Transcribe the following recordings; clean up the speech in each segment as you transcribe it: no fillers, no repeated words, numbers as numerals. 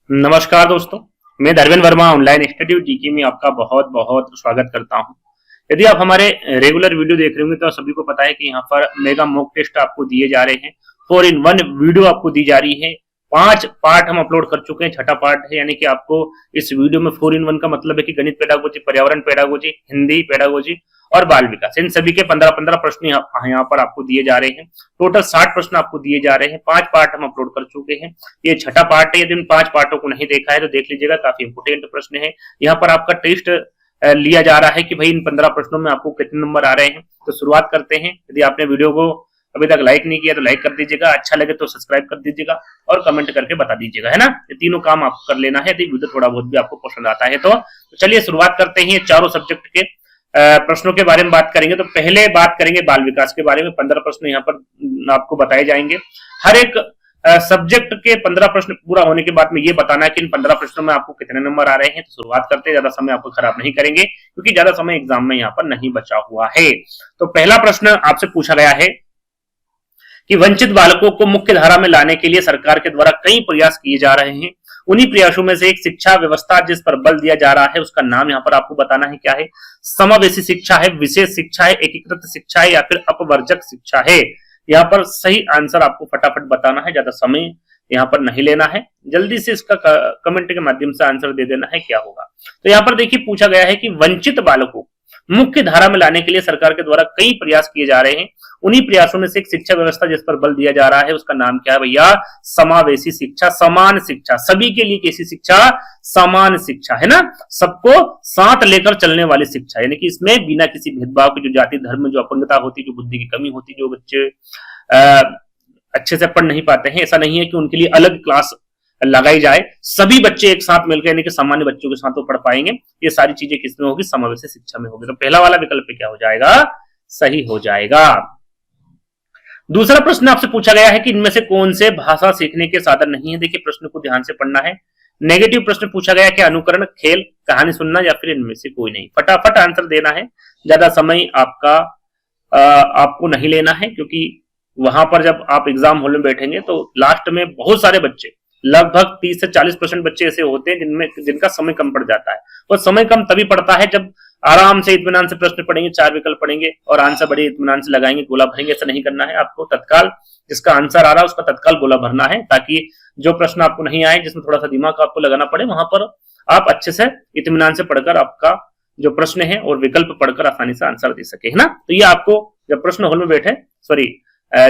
नमस्कार दोस्तों, मैं Dharmendra Verma online institute GK में आपका बहुत बहुत स्वागत करता हूं। यदि आप हमारे रेगुलर वीडियो देख रहे होंगे तो सभी को पता है कि यहाँ पर मेगा मॉक टेस्ट आपको दिए जा रहे हैं। 4 in 1 वीडियो आपको दी जा रही है। 5 पार्ट हम अपलोड कर चुके हैं, छठा पार्ट है, यानी कि आपको इस वीडियो में 4 in 1 का मतलब है कि गणित पेडागोजी, पर्यावरण पेडागोजी, हिंदी पेडागोजी और बाल विकास, इन सभी के 15-15 प्रश्न यहाँ पर आपको दिए जा रहे हैं। टोटल 60 प्रश्न आपको दिए जा रहे हैं। 5 पार्ट हम अपलोड कर चुके हैं, ये छठा पार्ट है। यदि इन 5 पार्टों को नहीं देखा है तो देख लीजिएगा, काफी इंपोर्टेंट प्रश्न है। यहाँ पर आपका टेस्ट लिया जा रहा है कि भाई इन 15 प्रश्नों में आपको कितने नंबर आ रहे हैं। तो शुरुआत करते हैं। यदि आपने वीडियो को अभी तक लाइक नहीं किया तो लाइक कर दीजिएगा, अच्छा लगे तो सब्सक्राइब कर दीजिएगा और कमेंट करके बता दीजिएगा, है ना। ये तीनों काम आपको कर लेना है यदि वीडियो थोड़ा बहुत भी आपको पसंद आता है तो चलिए शुरुआत करते हैं। चारों सब्जेक्ट के प्रश्नों के बारे में बात करेंगे। तो पहले बात करेंगे बाल विकास के बारे में। 15 प्रश्न यहाँ पर आपको बताए जाएंगे। हर एक सब्जेक्ट के 15 प्रश्न पूरा होने के बाद में ये बताना है कि इन 15 प्रश्नों में आपको कितने नंबर आ रहे हैं। तो शुरुआत करते हैं, ज्यादा समय आपको खराब नहीं करेंगे क्योंकि ज्यादा समय एग्जाम में यहाँ पर नहीं बचा हुआ है। तो पहला प्रश्न आपसे पूछा गया है कि वंचित बालकों को मुख्य धारा में लाने के लिए सरकार के द्वारा कई प्रयास किए जा रहे हैं। उन्हीं प्रयासों में से एक शिक्षा व्यवस्था जिस पर बल दिया जा रहा है उसका नाम यहाँ पर आपको बताना है क्या है। समावेशी शिक्षा है, विशेष शिक्षा है, एकीकृत शिक्षा है या फिर अपवर्जक शिक्षा है। यहाँ पर सही आंसर आपको फटाफट बताना है, ज्यादा समय यहाँ पर नहीं लेना है। जल्दी से इसका कमेंट के माध्यम से आंसर दे देना है क्या होगा। तो यहाँ पर देखिए पूछा गया है कि वंचित बालकों मुख्य धारा में लाने के लिए सरकार के द्वारा कई प्रयास किए जा रहे हैं। उन्हीं प्रयासों में से एक शिक्षा व्यवस्था जिस पर बल दिया जा रहा है उसका नाम क्या है भैया? समावेशी शिक्षा, समान शिक्षा, सभी के लिए कैसी शिक्षा? समान शिक्षा, है ना। सबको साथ लेकर चलने वाली शिक्षा, यानी कि इसमें बिना किसी भेदभाव के, जो जाति धर्म, जो अपंगता होती, जो बुद्धि की कमी होती, जो बच्चे अच्छे से पढ़ नहीं पाते हैं, ऐसा नहीं है कि उनके लिए अलग क्लास लगाई जाए। सभी बच्चे एक साथ मिलकर, यानी कि सामान्य बच्चों के साथ तो पढ़ पाएंगे। ये सारी चीजें किसमें होगी? समावेशी शिक्षा में होगी। तो पहला वाला विकल्प क्या हो जाएगा? सही हो जाएगा। दूसरा प्रश्न आपसे पूछा गया है कि इनमें से कौन से भाषा सीखने के साधन नहीं है। देखिए प्रश्न को ध्यान से पढ़ना है। नेगेटिव प्रश्न पूछा गया कि अनुकरण, खेल, कहानी सुनना या फिर इनमें से कोई नहीं। फटाफट आंसर देना है, ज्यादा समय आपको नहीं लेना है क्योंकि वहां पर जब आप एग्जाम हॉल में बैठेंगे तो लास्ट में बहुत सारे बच्चे, लगभग 30 से 40% बच्चे ऐसे होते हैं जिनका समय कम पड़ जाता है। और समय कम तभी पड़ता है जब आराम से इत्मीनान से प्रश्न पढ़ेंगे, 4 विकल्प पढ़ेंगे और आंसर बड़े इत्मीनान से लगाएंगे, गोला भरेंगे। ऐसा नहीं करना है आपको। तत्काल जिसका आंसर आ रहा है उसका तत्काल गोला भरना है, ताकि जो प्रश्न आपको नहीं आए, जिसमें थोड़ा सा दिमाग आपको लगाना पड़े, वहां पर आप अच्छे से इत्मीनान से पढ़कर आपका जो प्रश्न है और विकल्प पढ़कर आसानी से आंसर दे सके, है ना। तो ये आपको जब प्रश्न हॉल में बैठे,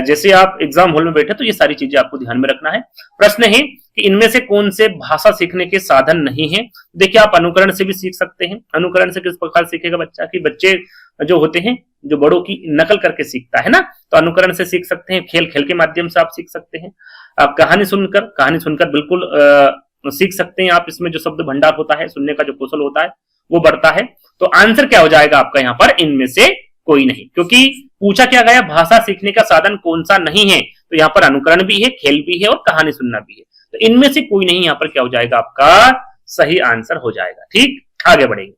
जैसे आप एग्जाम हॉल में बैठे तो ये सारी चीजें आपको ध्यान में रखना है। प्रश्न है कि इनमें से कौन से भाषा सीखने के साधन नहीं है। देखिए आप अनुकरण से भी सीख सकते हैं। अनुकरण से किस प्रकार सीखेगा बच्चा? कि बच्चे जो होते हैं जो बड़ों की नकल करके सीखता है ना, तो अनुकरण से सीख सकते हैं। खेल के माध्यम से आप सीख सकते हैं। आप कहानी सुनकर बिल्कुल सीख सकते हैं आप। इसमें जो शब्द भंडार होता है, सुनने का जो कौशल होता है वो बढ़ता है। तो आंसर क्या हो जाएगा आपका यहाँ पर? इनमें से कोई नहीं, क्योंकि पूछा क्या गया? भाषा सीखने का साधन कौन सा नहीं है। तो यहाँ पर अनुकरण भी है, खेल भी है और कहानी सुनना भी है। तो इनमें से कोई नहीं, यहाँ पर क्या हो जाएगा? आपका सही आंसर हो जाएगा। ठीक, आगे बढ़ेंगे।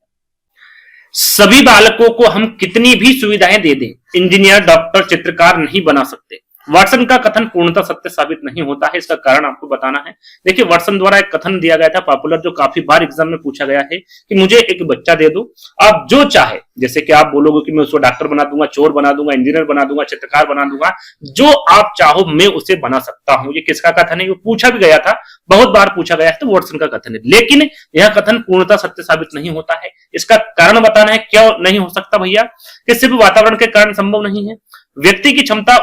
सभी बालकों को हम कितनी भी सुविधाएं दे दें, इंजीनियर, डॉक्टर, चित्रकार नहीं बना सकते। वाटसन का कथन पूर्णतः सत्य साबित नहीं होता है। इसका कारण आपको बताना है। देखिए वाटसन द्वारा एक कथन दिया गया था पॉपुलर, जो काफी बार एग्जाम में पूछा गया है कि मुझे एक बच्चा दे दो, आप जो चाहे, जैसे कि आप बोलोगे कि मैं उसको डॉक्टर बना दूंगा, चोर बना दूंगा, इंजीनियर बना दूंगा, चित्रकार बना दूंगा, जो आप चाहो मैं उसे बना सकता हूं। ये किसका कथन है? वो पूछा भी गया था, बहुत बार पूछा गया है, तो वाटसन का कथन है। लेकिन यह कथन पूर्णतः सत्य साबित नहीं होता है। इसका कारण बताना है। क्यों नहीं हो सकता भैया? कि सिर्फ वातावरण के कारण संभव नहीं है। व्यक्ति की क्षमता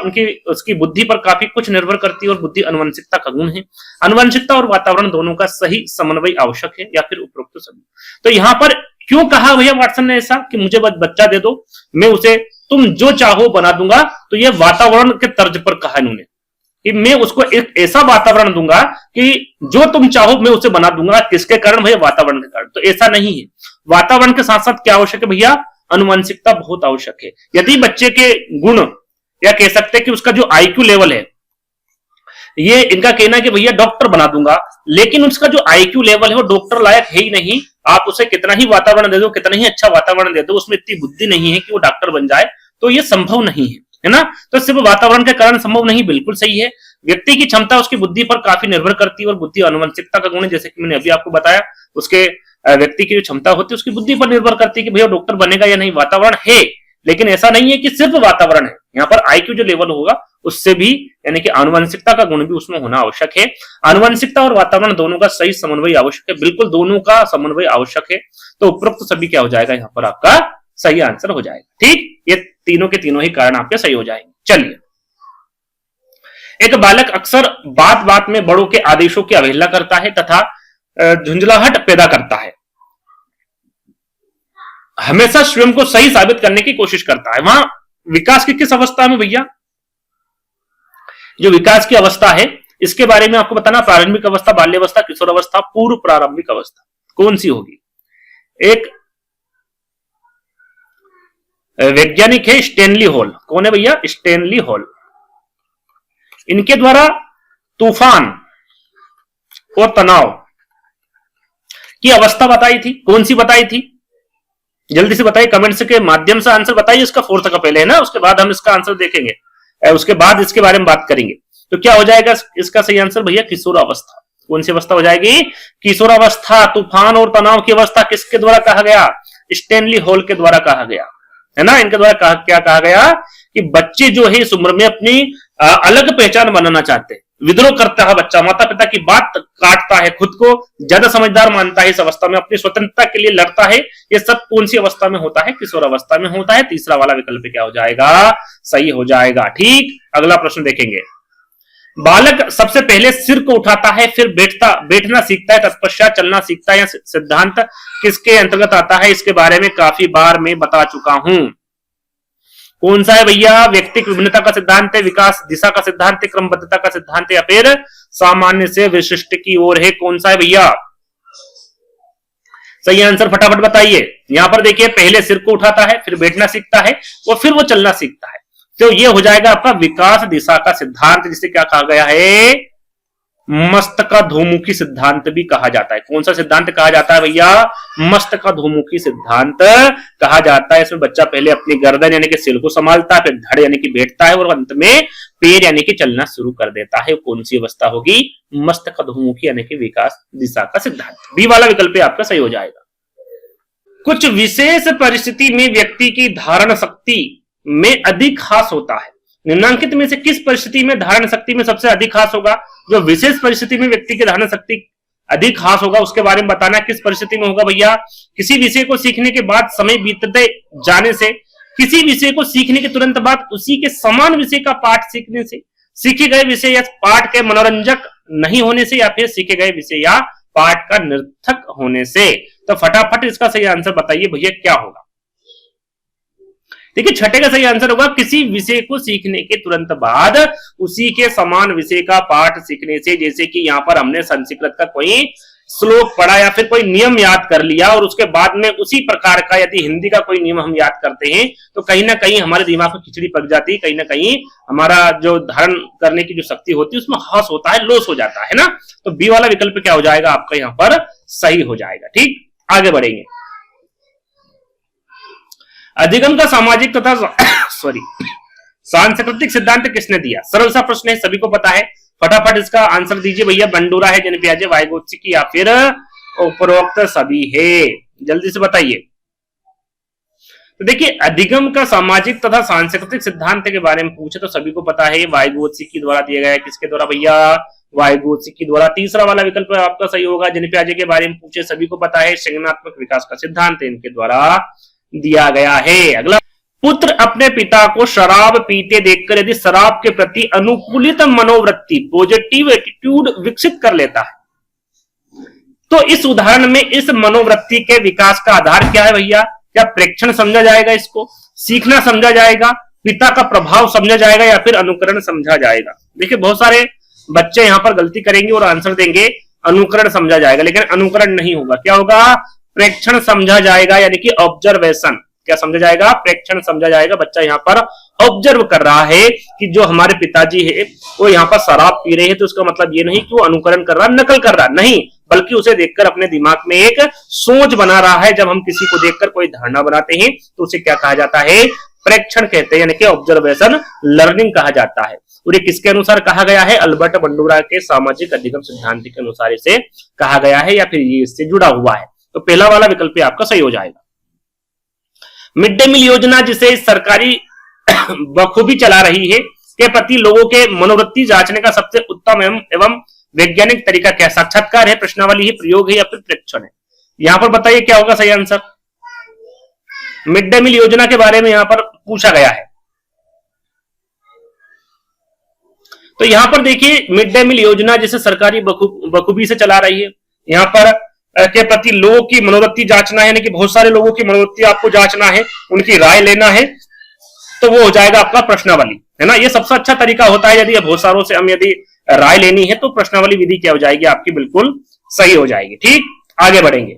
उसकी बुद्धि पर काफी कुछ निर्भर करती है और बुद्धि अनुवंशिकता का गुण है। अनुवंशिकता और वातावरण दोनों का सही समन्वय आवश्यक है, या फिर उपरोक्त सभी। तो यहाँ पर क्यों कहा भैया वाटसन ने ऐसा कि मुझे बच्चा दे दो, मैं उसे तुम जो चाहो बना दूंगा? तो यह वातावरण के तर्ज पर कहा इन्होंने कि मैं उसको एक ऐसा वातावरण दूंगा कि जो तुम चाहो मैं उसे बना दूंगा। किसके कारण भैया? वातावरण के कारण। तो ऐसा नहीं है। वातावरण के साथ साथ क्या आवश्यक है भैया? अनुवंशिकता बहुत आवश्यक है। यदि बच्चे के गुण, या कह सकते हैं कि उसका जो आईक्यू लेवल है, ये इनका कहना है कि भैया डॉक्टर बना दूंगा, लेकिन उसका जो आईक्यू लेवल है वो डॉक्टर लायक है ही नहीं। आप उसे कितना ही वातावरण दे दो, कितना ही अच्छा वातावरण दे दो, उसमें इतनी बुद्धि नहीं है कि वो डॉक्टर बन जाए, तो ये संभव नहीं है, है ना। तो सिर्फ वातावरण के कारण संभव नहीं, बिल्कुल सही है। व्यक्ति की क्षमता उसकी बुद्धि पर काफी निर्भर करती है और बुद्धि आनुवंशिकता का गुण है, जैसे कि मैंने अभी आपको बताया। उसके व्यक्ति की जो क्षमता होती है उसकी बुद्धि पर निर्भर करती है कि भैया डॉक्टर बनेगा या नहीं। वातावरण है, लेकिन ऐसा नहीं है कि सिर्फ वातावरण है, यहाँ पर आईक्यू जो लेवल होगा उससे भी यानी कि आनुवंशिकता का गुण भी उसमें होना आवश्यक है। आनुवंशिकता और वातावरण दोनों का सही समन्वय आवश्यक है, बिल्कुल दोनों का समन्वय आवश्यक है। तो उपरोक्त सभी क्या हो जाएगा, यहाँ पर आपका सही आंसर हो जाएगा। ठीक, ये तीनों के तीनों ही कारण आपके सही हो जाएंगे। चलिए, एक बालक अक्सर बात बात में बड़ों के आदेशों की अवहेलना करता है तथा झुंझलाहट पैदा करता है, हमेशा स्वयं को सही साबित करने की कोशिश करता है। वहां विकास की किस अवस्था में भैया, जो विकास की अवस्था है इसके बारे में आपको बताना, प्रारंभिक अवस्था, बाल्यावस्था, किशोर अवस्था, पूर्व प्रारंभिक अवस्था, कौन सी होगी। एक वैज्ञानिक है स्टेनली हॉल, कौन है भैया, स्टेनली हॉल। इनके द्वारा तूफान और तनाव की अवस्था बताई थी, कौन सी बताई थी, जल्दी से बताइए, कमेंट्स के माध्यम से आंसर बताइए। इसका फोर्थ का पहले है ना, उसके बाद हम इसका आंसर देखेंगे, उसके बाद इसके बारे में बात करेंगे। तो क्या हो जाएगा इसका सही आंसर भैया, किशोर अवस्था। कौन सी अवस्था हो जाएगी, किशोर अवस्था। तूफान और तनाव की अवस्था किसके द्वारा कहा गया, स्टेनली हॉल के द्वारा कहा गया, है ना। इनके द्वारा क्या कहा गया कि बच्चे जो है इस उम्र में अपनी अलग पहचान बनाना चाहते हैं, विद्रोह करता है बच्चा, माता पिता की बात काटता है, खुद को ज्यादा समझदार मानता है, इस अवस्था में अपनी स्वतंत्रता के लिए लड़ता है। ये सब कौन सी अवस्था में होता है, किशोर अवस्था में होता है। तीसरा वाला विकल्प क्या हो जाएगा, सही हो जाएगा। ठीक, अगला प्रश्न देखेंगे। बालक सबसे पहले सिर को उठाता है, फिर बैठना सीखता है, तत्पश्चात चलना सीखता है। सिद्धांत किसके अंतर्गत आता है, इसके बारे में काफी बार मैं बता चुका हूं। कौन सा है भैया, व्यक्तिक विभिन्नता का सिद्धांत है, विकास दिशा का सिद्धांत है, क्रमबद्धता का सिद्धांत है, या फिर सामान्य से विशिष्ट की ओर है, कौन सा है भैया। सही आंसर फटाफट बताइए। यहां पर देखिए, पहले सिर को उठाता है, फिर बैठना सीखता है और फिर वो चलना सीखता है। तो ये हो जाएगा आपका विकास दिशा का सिद्धांत, जिसे क्या कहा गया है, मस्तकाधोमुखी सिद्धांत भी कहा जाता है। कौन सा सिद्धांत कहा जाता है भैया, मस्तकाधोमुखी सिद्धांत कहा जाता है। इसमें बच्चा पहले अपनी गर्दन यानी कि सिर को संभालता है, फिर धड़ यानी कि बैठता है और अंत में पैर यानी कि चलना शुरू कर देता है। कौन सी अवस्था होगी, मस्तकाधोमुखी यानी कि विकास दिशा का सिद्धांत। बी वाला विकल्प आपका सही हो जाएगा। कुछ विशेष परिस्थिति में व्यक्ति की धारण शक्ति में अधिक खास होता है, निम्नांकित में से किस परिस्थिति में धारण शक्ति में सबसे अधिक खास होगा। जो विशेष परिस्थिति में व्यक्ति की धारण शक्ति अधिक खास होगा उसके बारे में बताना, किस परिस्थिति में होगा भैया। किसी विषय को सीखने के बाद समय बीतते जाने से, किसी विषय को सीखने के तुरंत बाद उसी के समान विषय का पाठ सीखने से, सीखे गए विषय या पाठ के मनोरंजक नहीं होने से, या फिर सीखे गए विषय या पाठ का निरर्थक होने से। तो फटाफट इसका सही आंसर बताइए भैया, क्या होगा। देखिए, छठे का सही आंसर होगा किसी विषय को सीखने के तुरंत बाद उसी के समान विषय का पाठ सीखने से। जैसे कि यहाँ पर हमने संस्कृत का कोई श्लोक पढ़ा या फिर कोई नियम याद कर लिया और उसके बाद में उसी प्रकार का यदि हिंदी का कोई नियम हम याद करते हैं तो कहीं ना कहीं हमारे दिमाग में खिचड़ी पक जाती है, कहीं ना कहीं हमारा जो धारण करने की जो शक्ति होती है उसमें हास होता है, लॉस हो जाता है ना। तो बी वाला विकल्प क्या हो जाएगा आपका, यहाँ पर सही हो जाएगा। ठीक, आगे बढ़ेंगे। अधिगम का सामाजिक तथा सांस्कृतिक सिद्धांत किसने दिया। सरल सा प्रश्न है, सभी को पता है, फटाफट इसका आंसर दीजिए भैया। बंडूरा है, जन पियाजे, वाइगोत्स्की या फिर उपरोक्त सभी है, जल्दी से बताइए। तो देखिए, अधिगम का सामाजिक तथा सांस्कृतिक सिद्धांत के बारे में पूछे तो सभी को पता है, वाइगोत्स्की द्वारा दिया गया है। किसके द्वारा भैया, वाइगोत्स्की द्वारा। तीसरा वाला विकल्प आपका सही होगा। जन पियाजे के बारे में पूछे सभी को पता है, संज्ञानात्मक विकास का सिद्धांत इनके द्वारा दिया गया है। अगला, पुत्र अपने पिता को शराब पीते देखकर यदि शराब के प्रति अनुकूलित मनोवृत्ति, पॉजिटिव एटीट्यूड विकसित कर लेता है तो इस उदाहरण में इस मनोवृत्ति के विकास का आधार क्या है भैया। क्या प्रेक्षण समझा जाएगा, इसको सीखना समझा जाएगा, पिता का प्रभाव समझा जाएगा, या फिर अनुकरण समझा जाएगा। देखिए, बहुत सारे बच्चे यहां पर गलती करेंगे और आंसर देंगे अनुकरण समझा जाएगा, लेकिन अनुकरण नहीं होगा। क्या होगा, प्रेक्षण समझा जाएगा, यानी कि ऑब्जर्वेशन। क्या समझा जाएगा, प्रेक्षण समझा जाएगा। बच्चा यहाँ पर ऑब्जर्व कर रहा है कि जो हमारे पिताजी है वो यहाँ पर शराब पी रहे हैं, तो उसका मतलब ये नहीं कि वो अनुकरण कर रहा, नकल कर रहा, नहीं, बल्कि उसे देखकर अपने दिमाग में एक सोच बना रहा है। जब हम किसी को देखकर कोई धारणा बनाते हैं तो उसे क्या कहा जाता है, प्रेक्षण कहते हैं, यानी कि ऑब्जर्वेशन लर्निंग कहा जाता है। और ये किसके अनुसार कहा गया है? अल्बर्ट बंडूरा के सामाजिक अधिगम सिद्धांत के अनुसार इसे कहा गया है, या फिर ये इससे जुड़ा हुआ है। तो पहला वाला विकल्प आपका सही हो जाएगा। मिड डे मील योजना जिसे सरकारी बखूबी चला रही है के प्रति लोगों के मनोवृत्ति जांचने का सबसे उत्तम एवं वैज्ञानिक तरीका क्या? साक्षात्कार है, प्रश्नावली है, प्रयोग है, या फिर प्रेक्षण है? यहां पर बताइए क्या होगा सही आंसर। मिड डे मील योजना के बारे में यहां पर पूछा गया है। तो यहां पर देखिए मिड डे मील योजना जिसे सरकारी बखूबी से चला रही है, यहां पर के प्रति लोगों की मनोवृत्ति जांचना है, यानी कि बहुत सारे लोगों की मनोवृत्ति आपको जांचना है, उनकी राय लेना है, तो वो हो जाएगा आपका प्रश्नावली, है ना। ये सबसे अच्छा तरीका होता है। यदि बहुत सारों से हम यदि राय लेनी है तो प्रश्नावली विधि क्या हो जाएगी आपकी, बिल्कुल सही हो जाएगी। ठीक, आगे बढ़ेंगे।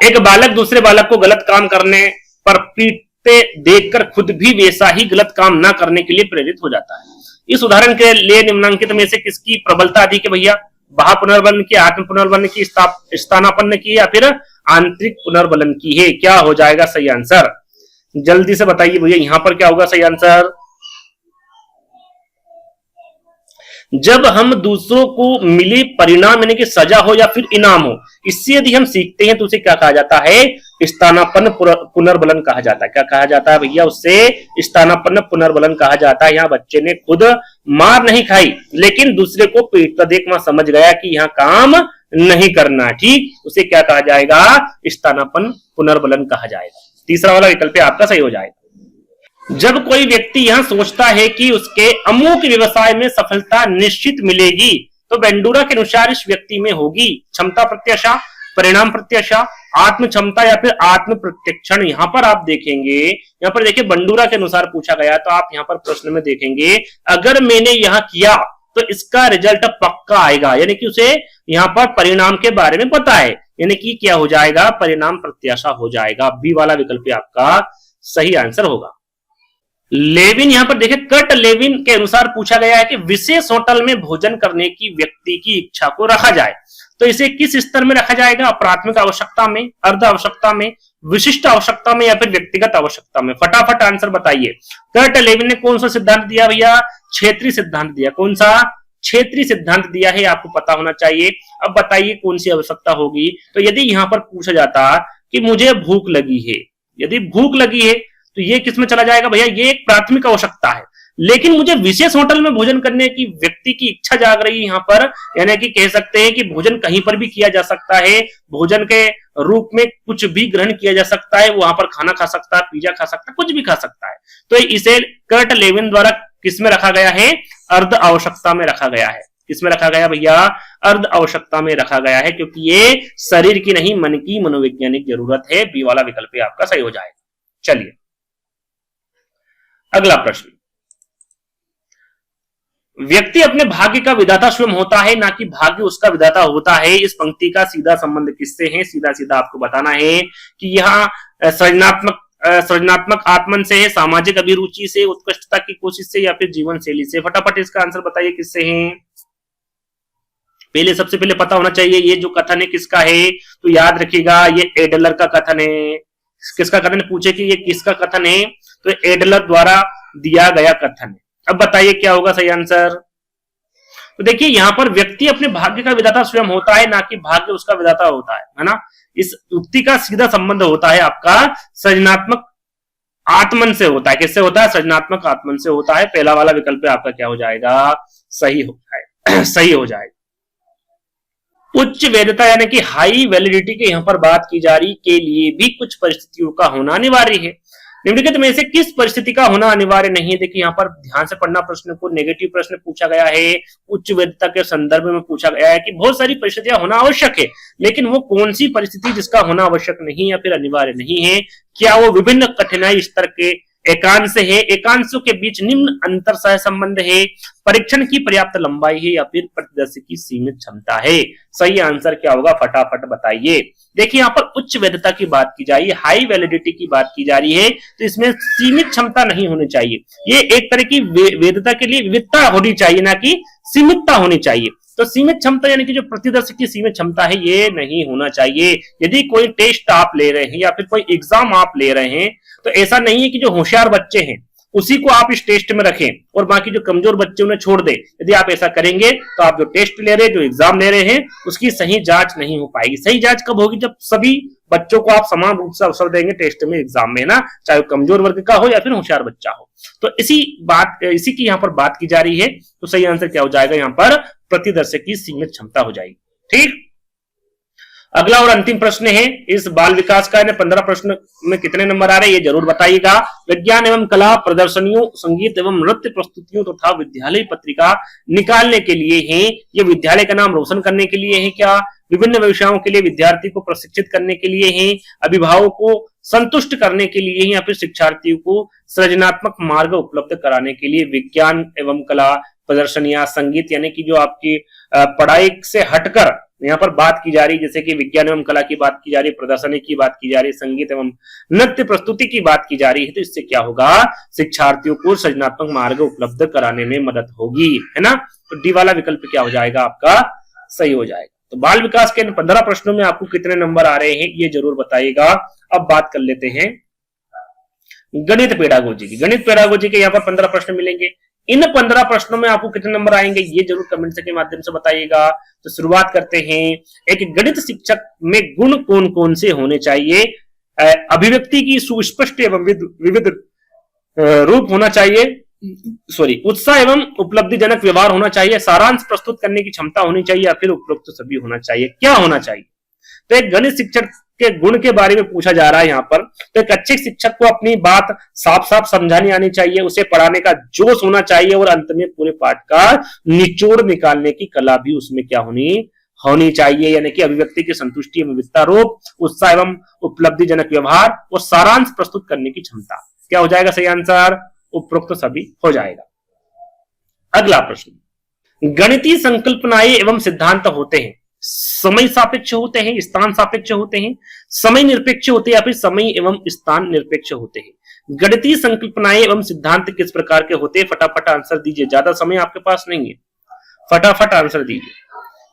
एक बालक दूसरे बालक को गलत काम करने पर पीटते देखकर खुद भी वैसा ही गलत काम ना करने के लिए प्रेरित हो जाता है। इस उदाहरण के लिए निम्नांकित में से किसकी प्रबलता अधिक है भैया? बाह्य पुनर्बलन की, आत्म पुनर्बलन की, स्थानापन्न की, या फिर आंतरिक पुनर्बलन की है? क्या हो जाएगा सही आंसर? जल्दी से बताइए भैया, यहां पर क्या होगा सही आंसर? जब हम दूसरों को मिले परिणाम यानी कि सजा हो या फिर इनाम हो, इससे यदि हम सीखते हैं तो उसे क्या कहा जाता है? स्थानापन्न पुनर्बलन कहा जाता है। क्या कहा जाता है भैया? उससे स्थानापन्न पुनर्बलन कहा जाता है। यहाँ बच्चे ने खुद मार नहीं खाई, लेकिन दूसरे को पीटता देख वहां समझ गया कि यहाँ काम नहीं करना। ठीक, उसे क्या कहा जाएगा? स्थानापन्न पुनर्बलन कहा जाएगा। तीसरा वाला विकल्प आपका सही हो जाएगा। जब कोई व्यक्ति यहां सोचता है कि उसके अमुक व्यवसाय में सफलता निश्चित मिलेगी, तो बेंडूरा के अनुसार इस व्यक्ति में होगी क्षमता प्रत्याशा, परिणाम प्रत्याशा, आत्म क्षमता, या फिर आत्म प्रत्यक्षण। यहां पर आप देखेंगे, यहां पर देखिए बंडूरा के अनुसार पूछा गया, तो आप यहां पर प्रश्न में देखेंगे अगर मैंने यहां किया तो इसका रिजल्ट पक्का आएगा, यानी कि उसे यहां पर परिणाम के बारे में पता है, यानी कि क्या हो जाएगा? परिणाम प्रत्याशा हो जाएगा। बी वाला विकल्प आपका सही आंसर होगा। लेविन यहां पर देखिए कर्ट लेविन के अनुसार पूछा गया है कि विशेष होटल में भोजन करने की व्यक्ति की इच्छा को रखा जाए, तो इसे किस स्तर में रखा जाएगा? प्राथमिक आवश्यकता में, अर्ध आवश्यकता में, विशिष्ट आवश्यकता में, या फिर व्यक्तिगत आवश्यकता में? फटाफट आंसर बताइए। कर्ट लेविन ने कौन सा सिद्धांत दिया भैया? क्षेत्रीय सिद्धांत दिया। कौन सा? क्षेत्रीय सिद्धांत दिया है, आपको पता होना चाहिए। अब बताइए कौन सी आवश्यकता होगी? तो यदि यहां पर पूछा जाता कि मुझे भूख लगी है, यदि भूख लगी है तो ये किस में चला जाएगा भैया? ये एक प्राथमिक आवश्यकता है। लेकिन मुझे विशेष होटल में भोजन करने की व्यक्ति की इच्छा जाग रही है यहां पर, यानी कि कह सकते हैं कि भोजन कहीं पर भी किया जा सकता है, भोजन के रूप में कुछ भी ग्रहण किया जा सकता है, वहां पर खाना खा सकता है, पिज्जा खा सकता है, कुछ भी खा सकता है। तो इसे कर्ट लेविन द्वारा किस में रखा गया है? अर्ध आवश्यकता में रखा गया है। किसमें रखा गया भैया? अर्ध आवश्यकता में रखा गया है, क्योंकि ये शरीर की नहीं मन की मनोवैज्ञानिक जरूरत है। बी वाला विकल्प आपका सही हो जाएगा। चलिए अगला प्रश्न। व्यक्ति अपने भाग्य का विधाता स्वयं होता है, ना कि भाग्य उसका विधाता होता है। इस पंक्ति का सीधा संबंध किससे है? सीधा सीधा आपको बताना है कि यहाँ सृजनात्मक आत्मन से है, सामाजिक अभिरुचि से, उत्कृष्टता की कोशिश से, या फिर जीवन शैली से? फटाफट इसका आंसर बताइए किससे है। पहले सबसे पहले पता होना चाहिए ये जो कथन है किसका है, तो याद रखिएगा ये एडलर का कथन है। किसका कथन? पूछे कि ये किसका कथन है, तो एडलर द्वारा दिया गया कथन है। अब बताइए क्या होगा सही आंसर। तो देखिए यहां पर व्यक्ति अपने भाग्य का विधाता स्वयं होता है, ना कि भाग्य उसका विधाता होता है ना। इस उक्ति का सीधा संबंध होता है आपका सृजनात्मक आत्मन से होता है। किससे होता है? सृजनात्मक आत्मन से होता है। पहला वाला विकल्प आपका क्या हो जाएगा? सही हो जाएगा। सही हो जाएगा। उच्च वैधता यानी कि हाई वैलिडिटी के यहां पर बात की जा रही के लिए भी कुछ परिस्थितियों का होना अनिवार्य है। निम्नलिखित में से किस परिस्थिति का होना अनिवार्य नहीं है? देखिए यहाँ पर ध्यान से पढ़ना, प्रश्न को नेगेटिव प्रश्न पूछा गया है, उच्च वैधता के संदर्भ में पूछा गया है कि बहुत सारी परिस्थितियां होना आवश्यक है, लेकिन वो कौन सी परिस्थिति जिसका होना आवश्यक नहीं या फिर अनिवार्य नहीं है? क्या वो विभिन्न कठिनाई स्तर के एकांश है, एकांशों के बीच निम्न अंतर सह संबंध है, परीक्षण की पर्याप्त लंबाई है, या फिर प्रतिदर्शी की सीमित क्षमता है? सही आंसर क्या होगा? फटाफट बताइए। देखिए यहाँ पर उच्च वैधता की बात की जा रही है, हाई वैलिडिटी की बात की जा रही है, तो इसमें सीमित क्षमता नहीं होनी चाहिए। ये एक तरह की वैधता के लिए विविधता होनी चाहिए, ना कि सीमितता होनी चाहिए। तो सीमित क्षमता यानी कि जो प्रतिदर्शी की सीमित क्षमता है ये नहीं होना चाहिए। यदि कोई टेस्ट आप ले रहे हैं या फिर कोई एग्जाम आप ले रहे हैं, तो ऐसा नहीं है कि जो होशियार बच्चे हैं उसी को आप इस टेस्ट में रखें और बाकी जो कमजोर बच्चे उन्हें छोड़ दें। यदि आप ऐसा करेंगे तो आप जो टेस्ट ले रहे हैं, जो एग्जाम ले रहे हैं, उसकी सही जांच नहीं हो पाएगी। सही जांच कब होगी? जब सभी बच्चों को आप समान रूप से अवसर देंगे टेस्ट में, एग्जाम में ना, चाहे वो कमजोर वर्ग का हो या फिर होशियार बच्चा हो। तो इसी की यहाँ पर बात की जा रही है। तो सही आंसर क्या हो जाएगा यहाँ पर? प्रतिदर्शक की सीमित क्षमता हो जाएगी। ठीक, अगला और अंतिम प्रश्न है इस बाल विकास का। 15 प्रश्न में कितने नंबर आ रहे हैं ये जरूर बताइएगा। विज्ञान एवं कला प्रदर्शनियों, संगीत एवं नृत्य प्रस्तुतियों तथा विद्यालय पत्रिका निकालने के लिए है। ये विद्यालय का नाम रोशन करने के लिए है क्या? विभिन्न विषयों के लिए विद्यार्थी को प्रशिक्षित करने के लिए है, अभिभावकों को संतुष्ट करने के लिए है, या फिर शिक्षार्थियों को सृजनात्मक मार्ग उपलब्ध कराने के लिए? विज्ञान एवं कला प्रदर्शनियां, संगीत यानी कि जो आपकी पढ़ाई से हटकर यहाँ पर बात की जा रही है, जैसे कि विज्ञान एवं कला की बात की जा रही है, प्रदर्शनी की बात की जा रही है, संगीत एवं नृत्य प्रस्तुति की बात की जा रही है। तो इससे क्या होगा? शिक्षार्थियों को सृजनात्मक मार्ग उपलब्ध कराने में मदद होगी, है ना। तो डी वाला विकल्प क्या हो जाएगा आपका? सही हो जाएगा। तो बाल विकास के 15 प्रश्नों में आपको कितने नंबर आ रहे हैं ये जरूर बताइएगा। अब बात कर लेते हैं गणित पेडागोजी की। गणित पेडागोजी के यहाँ पर 15 प्रश्न मिलेंगे। इन 15 प्रश्नों में आपको कितने नंबर आएंगे ये जरूर कमेंट के माध्यम से बताइएगा। तो शुरुआत करते हैं। एक गणित शिक्षक में गुण कौन कौन से होने चाहिए? अभिव्यक्ति की सुस्पष्ट एवं विविध रूप होना चाहिए, उत्साह एवं उपलब्धिजनक व्यवहार होना चाहिए, सारांश प्रस्तुत करने की क्षमता होनी चाहिए, या फिर उपरोक्त सभी होना चाहिए। क्या होना चाहिए? तो एक गणित शिक्षक के गुण के बारे में पूछा जा रहा है यहाँ पर। तो एक अच्छे शिक्षक को अपनी बात साफ साफ समझानी आनी चाहिए, उसे पढ़ाने का जोश होना चाहिए, और अंत में पूरे पाठ का निचोड़ निकालने की कला भी उसमें क्या होनी चाहिए, यानी कि अभिव्यक्ति की संतुष्टि एवं विस्तारोप, उत्साह एवं उपलब्धिजनक व्यवहार और सारांश प्रस्तुत करने की क्षमता। क्या हो जाएगा सही आंसर? उपरोक्त सभी हो जाएगा। अगला प्रश्न, गणितीय संकल्पनाएं एवं सिद्धांत होते हैं, समय सापेक्ष होते हैं, स्थान सापेक्ष होते हैं, समय निरपेक्ष होते हैं, या फिर समय एवं स्थान निरपेक्ष होते हैं। गणितीय संकल्पनाएं एवं सिद्धांत किस प्रकार के होते हैं? फटाफट आंसर दीजिए, ज्यादा समय आपके पास नहीं है, फटाफट आंसर दीजिए।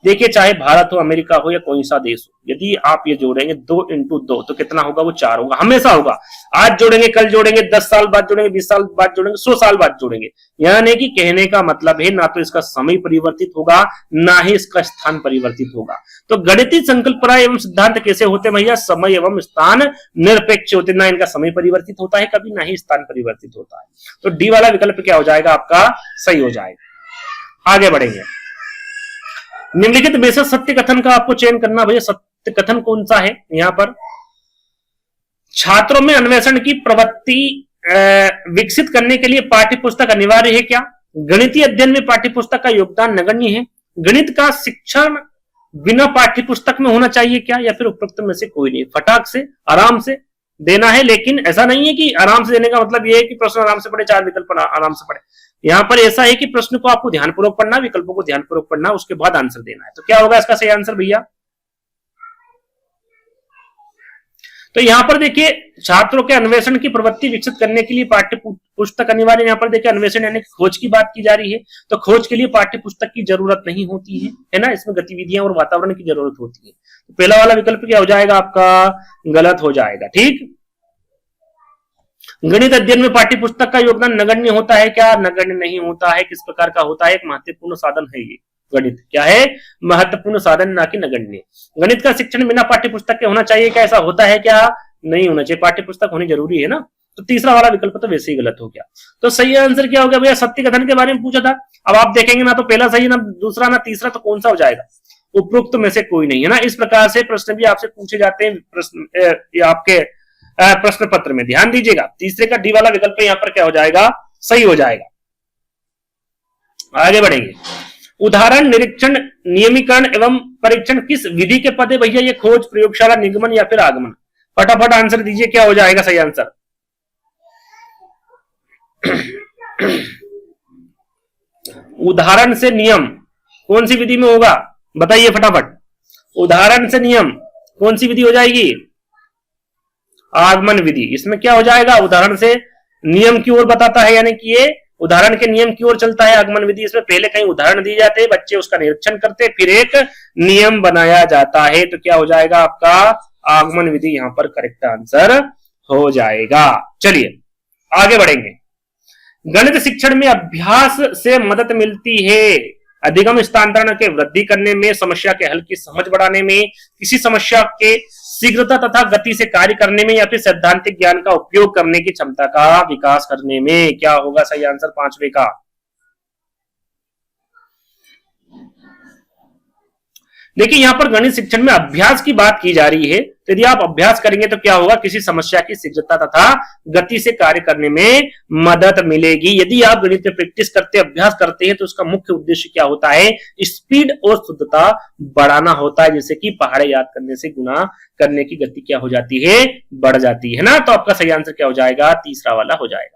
देखिए, चाहे भारत हो, अमेरिका हो, या कोई सा देश हो, यदि आप ये जोड़ेंगे 2 × 2 तो कितना होगा? वो 4 होगा, हमेशा होगा। आज जोड़ेंगे, कल जोड़ेंगे, 10 साल बाद जोड़ेंगे, 20 साल बाद जोड़ेंगे, 100 साल बाद जोड़ेंगे। यानी कि कहने का मतलब है ना तो इसका समय परिवर्तित होगा, ना ही इसका स्थान परिवर्तित होगा। तो गणितीय संकल्पना एवं सिद्धांत कैसे होते भैया? समय एवं स्थान निरपेक्ष होते, ना इनका समय परिवर्तित होता है कभी, ना ही स्थान परिवर्तित होता है। तो डी वाला विकल्प क्या हो जाएगा आपका? सही हो जाएगा। आगे बढ़ेंगे। निम्नलिखित में से सत्य कथन का आपको चयन करना भैया। सत्य कथन कौन सा है? यहाँ पर छात्रों में अन्वेषण की प्रवृत्ति विकसित करने के लिए पाठ्य पुस्तक अनिवार्य है क्या? गणितीय अध्ययन में पाठ्य पुस्तक का योगदान नगण्य है? गणित का शिक्षण बिना पाठ्य पुस्तक में होना चाहिए क्या? या फिर उपरोक्त में से कोई नहीं? फटाक से आराम से देना है, लेकिन ऐसा नहीं है कि आराम से देने का मतलब यह है कि प्रश्न आराम से पढ़े, 4 विकल्प आराम से पढ़े। यहाँ पर ऐसा है कि प्रश्न को आपको ध्यानपूर्वक पढ़ना, विकल्पों को ध्यानपूर्वक पढ़ना, उसके बाद आंसर देना है। तो क्या होगा इसका सही आंसर भैया? तो यहाँ पर देखिए, छात्रों के अन्वेषण की प्रवृत्ति विकसित करने के लिए पाठ्य पुस्तक अनिवार्य। यहाँ पर देखिए, अन्वेषण यानी खोज की बात की जा रही है, तो खोज के लिए पाठ्य पुस्तक की जरूरत नहीं होती है ना, इसमें गतिविधियां और वातावरण की जरूरत होती है। तो पहला वाला विकल्प क्या हो जाएगा आपका? गलत हो जाएगा। ठीक, गणित अध्ययन में पाठ्य पुस्तक का योगदान नगण्य होता है क्या? नगण्य नहीं होता है। किस प्रकार का होता है? एक महत्वपूर्ण साधन है ये। गणित क्या है? महत्वपूर्ण साधन, ना कि नगण्य। गणित का शिक्षण बिना पाठ्य पुस्तक के होना चाहिए क्या? ऐसा होता है क्या? नहीं होना चाहिए, पाठ्य पुस्तक होनी जरूरी है ना। तो तीसरा वाला विकल्प तो वैसे ही गलत हो गया। तो सही आंसर क्या हो गया भैया? सत्य कथन के बारे में पूछा था। अब आप देखेंगे ना तो पहला सही, ना दूसरा, ना तीसरा, तो कौन सा हो जाएगा? उपरोक्त में से कोई नहीं है ना। इस प्रकार से प्रश्न भी आपसे पूछे जाते हैं प्रश्न आपके प्रश्न पत्र में, ध्यान दीजिएगा। तीसरे का डी वाला विकल्प यहाँ पर क्या हो जाएगा? सही हो जाएगा। आगे बढ़ेंगे। उदाहरण, निरीक्षण, नियमीकरण एवं परीक्षण किस विधि के पद है भैया? ये खोज, प्रयोगशाला, निगमन या फिर आगमन? फटाफट आंसर दीजिए, क्या हो जाएगा सही आंसर? उदाहरण से नियम कौन सी विधि में होगा? बताइए फटाफट। उदाहरण से नियम कौन सी विधि हो जाएगी? आगमन विधि। इसमें क्या हो जाएगा? उदाहरण से नियम की ओर बताता है, यानी कि ये उदाहरण के नियम की ओर चलता है आगमन विधि। इसमें पहले कहीं उदाहरण दिए जाते हैं, बच्चे उसका निरीक्षण करते, फिर एक नियम बनाया जाता है। तो क्या हो जाएगा आपका? आगमन विधि यहाँ पर करेक्ट आंसर हो जाएगा। चलिए आगे बढ़ेंगे। गणित शिक्षण में अभ्यास से मदद मिलती है अधिगम स्थानांतरण के वृद्धि करने में, समस्या के हल की समझ बढ़ाने में, किसी समस्या के शीघ्रता तथा गति से कार्य करने में, या फिर सैद्धांतिक ज्ञान का उपयोग करने की क्षमता का विकास करने में। क्या होगा सही आंसर पांचवे का? देखिए यहां पर गणित शिक्षण में अभ्यास की बात की जा रही है, तो यदि आप अभ्यास करेंगे तो क्या होगा, किसी समस्या की शीघ्रता तथा गति से कार्य करने में मदद मिलेगी। यदि आप गणित में प्रैक्टिस करते, अभ्यास करते हैं, तो उसका मुख्य उद्देश्य क्या होता है, स्पीड और शुद्धता बढ़ाना होता है, जैसे कि पहाड़े याद करने से गुना करने की गति क्या हो जाती है, बढ़ जाती है ना। तो आपका सही आंसर क्या हो जाएगा, तीसरा वाला हो जाएगा।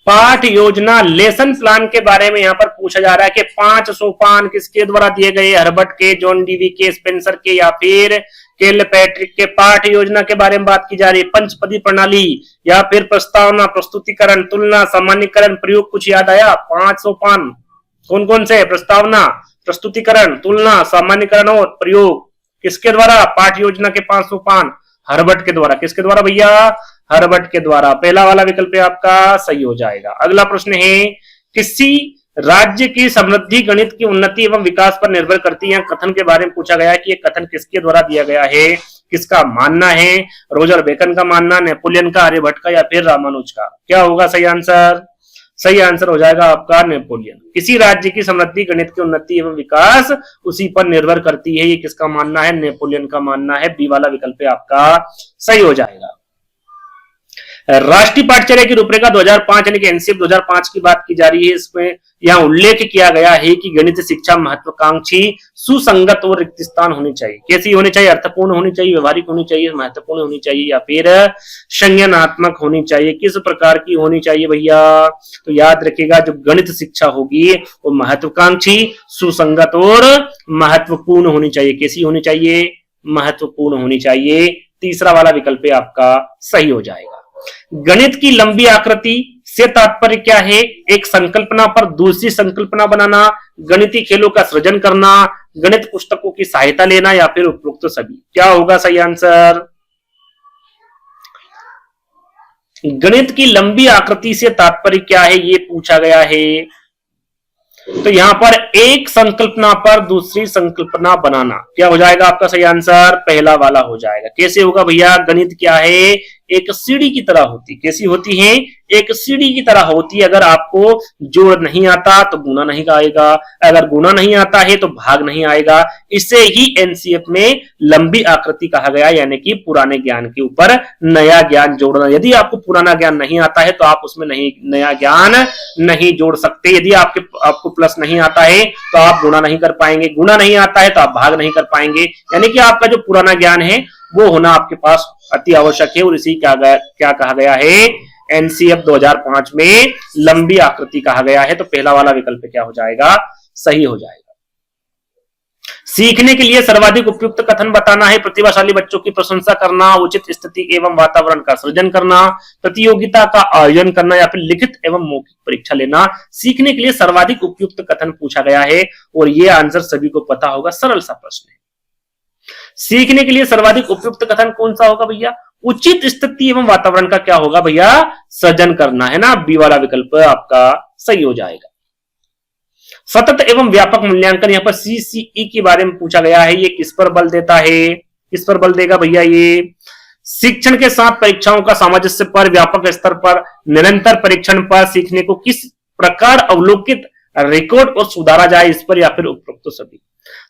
पाठ योजना लेसन प्लान के बारे में यहां पर पूछा जा रहा है कि 5 सोपान किसके द्वारा दिए गए, हर्बर्ट के, जॉन डीवी के, स्पेंसर के, या फिर किलपैट्रिक के। पाठ योजना के बारे में बात की जा रही है, पंचपदी प्रणाली या फिर प्रस्तावना, प्रस्तुतिकरण, तुलना, सामान्यकरण, प्रयोग। कुछ याद आया? 5 सोपान कौन कौन से? प्रस्तावना, प्रस्तुतिकरण, तुलना, सामान्यकरण और प्रयोग। किसके द्वारा? पाठ योजना के 5 सोपान हर्बर्ट के द्वारा। किसके द्वारा भैया? हर्बर्ट के द्वारा। पहला वाला विकल्प आपका सही हो जाएगा। अगला प्रश्न है, किसी राज्य की समृद्धि गणित की उन्नति एवं विकास पर निर्भर करती है। कथन के बारे में पूछा गया है कि ये कथन किसके द्वारा दिया गया है, किसका मानना है? रोजर बेकन का मानना, नेपोलियन का, आर्यभट्ट का, या फिर रामानुज का। क्या होगा सही आंसर? सही आंसर हो जाएगा आपका नेपोलियन। किसी राज्य की समृद्धि गणित की उन्नति एवं विकास उसी पर निर्भर करती है, ये किसका मानना है? नेपोलियन का मानना है। बी वाला विकल्प आपका सही हो जाएगा। राष्ट्रीय पाठ्यचर्या की रूपरेखा 2005 यानी कि एनसीएफ 2005 की बात की जा रही है। इसमें यहां उल्लेख किया गया है कि गणित शिक्षा महत्वाकांक्षी, सुसंगत और रिक्त स्थान होनी चाहिए। कैसी होनी चाहिए? अर्थपूर्ण होनी चाहिए, व्यवहारिक होनी चाहिए, महत्वपूर्ण होनी चाहिए, या फिर संज्ञानात्मक होनी चाहिए। किस प्रकार की होनी चाहिए भैया? तो याद रखिएगा, जो गणित शिक्षा होगी वो महत्वाकांक्षी, सुसंगत और महत्वपूर्ण होनी चाहिए। कैसी होनी चाहिए? महत्वपूर्ण होनी चाहिए। तीसरा वाला विकल्प आपका सही हो जाएगा। गणित की लंबी आकृति से तात्पर्य क्या है? एक संकल्पना पर दूसरी संकल्पना बनाना, गणितीय खेलों का सृजन करना, गणित पुस्तकों की सहायता लेना, या फिर उपरोक्त सभी। क्या होगा सही आंसर? गणित की लंबी आकृति से तात्पर्य क्या है, ये पूछा गया है। तो यहां पर एक संकल्पना पर दूसरी संकल्पना बनाना। क्या हो जाएगा आपका सही आंसर? पहला वाला हो जाएगा। कैसे होगा भैया? गणित क्या है? एक सीढ़ी की तरह होती। कैसी होती है? एक सीढ़ी की तरह होती है। अगर आपको जोड़ नहीं आता तो गुना नहीं आएगा, अगर गुना नहीं आता है तो भाग नहीं आएगा। इसे ही एनसीएफ में लंबी आकृति कहा गया, यानी कि पुराने ज्ञान के ऊपर नया ज्ञान जोड़ना। यदि आपको पुराना ज्ञान नहीं आता है तो आप उसमें नहीं नया ज्ञान नहीं जोड़ सकते। यदि आपको प्लस नहीं आता है तो आप गुणा नहीं कर पाएंगे, गुणा नहीं आता है तो आप भाग नहीं कर पाएंगे। यानी कि आपका जो पुराना ज्ञान है वो होना आपके पास अति आवश्यक है, और इसी क्या कहा गया है? एनसीएफ 2005 में लंबी आकृति कहा गया है। तो पहला वाला विकल्प क्या हो जाएगा? सही हो जाएगा। सीखने के लिए सर्वाधिक उपयुक्त कथन बताना है। प्रतिभाशाली बच्चों की प्रशंसा करना, उचित स्थिति एवं वातावरण का सृजन करना, प्रतियोगिता का आयोजन करना, या फिर लिखित एवं मौखिक परीक्षा लेना। सीखने के लिए सर्वाधिक उपयुक्त कथन पूछा गया है, और ये आंसर सभी को पता होगा, सरल सा प्रश्न है। सीखने के लिए सर्वाधिक उपयुक्त कथन कौन सा होगा भैया? उचित स्थिति एवं वातावरण का क्या होगा भैया? सृजन करना है ना। बी वाला विकल्प आपका सही हो जाएगा। सतत एवं व्यापक मूल्यांकन, यहां पर सीसीई के बारे में पूछा गया है। ये किस पर बल देता है? किस पर बल देगा भैया? ये शिक्षण के साथ परीक्षाओं का सामंजस्य पर, व्यापक स्तर पर, निरंतर परीक्षण पर, सीखने को किस प्रकार अवलोकित, रिकॉर्ड और सुधारा जाए, इस पर, या फिर उपरोक्त सभी।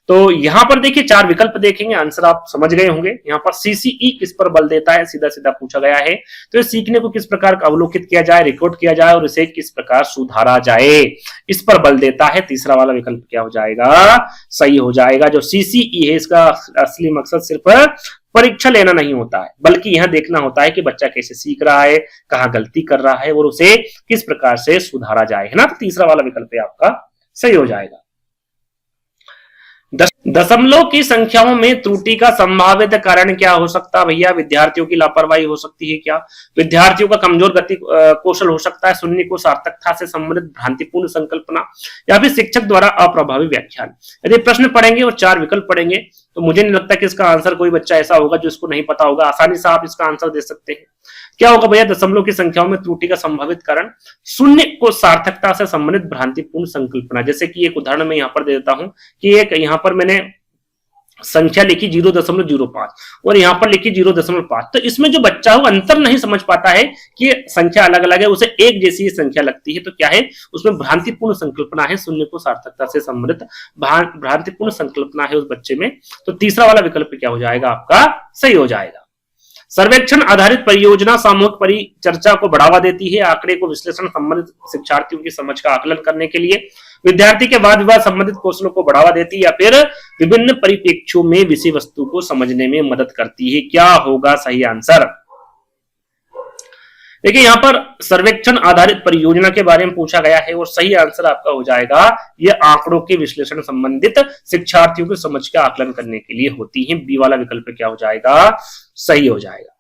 तो यहां पर देखिए 4 विकल्प देखेंगे, आंसर आप समझ गए होंगे। यहां पर सीसीई किस पर बल देता है, सीधा सीधा पूछा गया है। तो सीखने को किस प्रकार अवलोकित किया जाए, रिकॉर्ड किया जाए, और इसे किस प्रकार सुधारा जाए, इस पर बल देता है। तीसरा वाला विकल्प क्या हो जाएगा? सही हो जाएगा। जो सीसीई है इसका असली मकसद सिर्फ परीक्षा लेना नहीं होता है, बल्कि यह देखना होता है कि बच्चा कैसे सीख रहा है, कहां गलती कर रहा है, और उसे किस प्रकार से सुधारा जाए, है ना। तो तीसरा वाला विकल्प आपका सही हो जाएगा। दशमलव की संख्याओं में त्रुटि का संभावित कारण क्या हो सकता है भैया? विद्यार्थियों की लापरवाही हो सकती है क्या? विद्यार्थियों का कमजोर गति कौशल हो सकता है, शून्य को सार्थकता से संबंधित भ्रांतिपूर्ण संकल्पना, या फिर शिक्षक द्वारा अप्रभावी व्याख्यान। यदि प्रश्न पढ़ेंगे और 4 विकल्प पढ़ेंगे तो मुझे नहीं लगता कि इसका आंसर कोई बच्चा ऐसा होगा जो इसको नहीं पता होगा। आसानी से आप इसका आंसर दे सकते हैं। क्या होगा भैया, दशमलव की संख्याओं में त्रुटि का संभावित कारण, शून्य को सार्थकता से संबंधित भ्रांतिपूर्ण संकल्पना। जैसे कि एक उदाहरण मैं यहां पर दे देता हूं कि एक यहां पर मैंने संख्या लिखी 0.05 और यहां पर लिखी 0.5, तो इसमें जो बच्चा है वो अंतर नहीं समझ पाता है कि संख्या अलग अलग है, उसे एक जैसी संख्या लगती है, तो क्या है उसमें भ्रांतिपूर्ण संकल्पना है, शून्य को सार्थकता से संबंधित भ्रांतिपूर्ण संकल्पना है उस बच्चे में। तो तीसरा वाला विकल्प क्या हो जाएगा आपका, सही हो जाएगा। सर्वेक्षण आधारित परियोजना सामूहिक परिचर्चा को बढ़ावा देती है, आंकड़े को विश्लेषण संबंधित शिक्षार्थियों की समझ का आकलन करने के लिए, विद्यार्थी के वाद विवाद संबंधित कौशलों को बढ़ावा देती है, या फिर विभिन्न परिप्रेक्ष्यों में विषय वस्तु को समझने में मदद करती है। क्या होगा सही आंसर? देखिए यहां पर सर्वेक्षण आधारित परियोजना के बारे में पूछा गया है और सही आंसर आपका हो जाएगा ये आंकड़ों के विश्लेषण संबंधित शिक्षार्थियों की समझ का आकलन करने के लिए होती है। बी वाला विकल्प क्या हो जाएगा, सही हो जाएगा।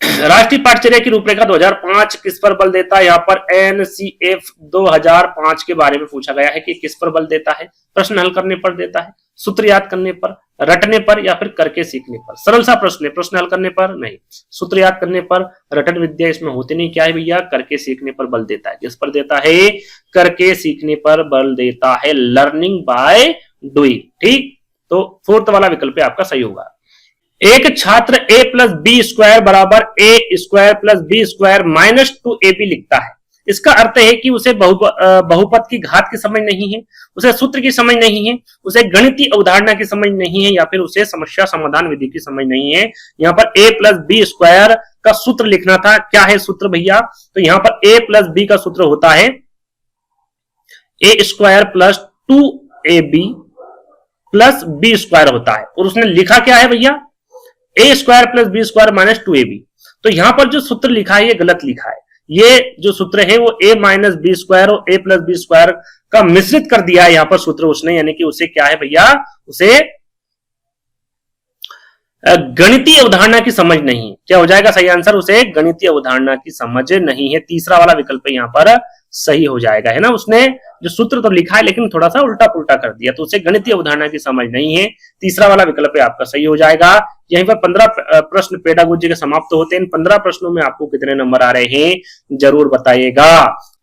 राष्ट्रीय पाठ्यचर्या की रूपरेखा 2005 किस पर बल देता है? यहाँ पर एनसीएफ 2005 के बारे में पूछा गया है कि किस पर बल देता है। प्रश्न हल करने पर देता है, सूत्र याद करने पर, रटने पर, या फिर करके सीखने पर। सरल सा प्रश्न है, प्रश्न हल करने पर नहीं, सूत्र याद करने पर, रटन विद्या इसमें होती नहीं। क्या है भैया, करके सीखने पर बल देता है। किस पर देता है? करके सीखने पर बल देता है, लर्निंग बाय डूइंग। ठीक, तो फोर्थ वाला विकल्प आपका सही होगा। एक छात्र a प्लस बी स्क्वायर बराबर a square plus b square minus 2ab लिखता है। इसका अर्थ है कि उसे बहुपद की घात की समझ नहीं है, उसे सूत्र की समझ नहीं है, उसे गणितीय अवधारणा की समझ नहीं है, या फिर उसे समस्या समाधान विधि की समझ नहीं है। यहाँ पर a प्लस बी स्क्वायर का सूत्र लिखना था। क्या है सूत्र भैया? तो यहाँ पर a प्लस बी का सूत्र होता है a square plus 2ab plus b square होता है, और उसने लिखा क्या है भैया, a square plus b square minus 2ab। तो यहां पर जो सूत्र लिखा है ये गलत लिखा है। ये जो सूत्र है वो a माइनस बी स्क्वायर और a प्लस बी स्क्वायर का मिश्रित कर दिया है यहां पर सूत्र उसने, यानी कि उसे क्या है भैया, उसे गणितीय अवधारणा की समझ नहीं है। क्या हो जाएगा सही आंसर? उसे गणितीय अवधारणा की समझ नहीं है। तीसरा वाला विकल्प यहाँ पर सही हो जाएगा, है ना। उसने जो सूत्र तो लिखा है लेकिन थोड़ा सा उल्टा पुल्टा कर दिया, तो उसे गणितीय अवधारणा की समझ नहीं है। तीसरा वाला विकल्प आपका सही हो जाएगा। यहीं पर 15 प्रश्न पेडागोजी के समाप्त होते हैं। इन 15 प्रश्नों में आपको कितने नंबर आ रहे हैं जरूर बताइएगा।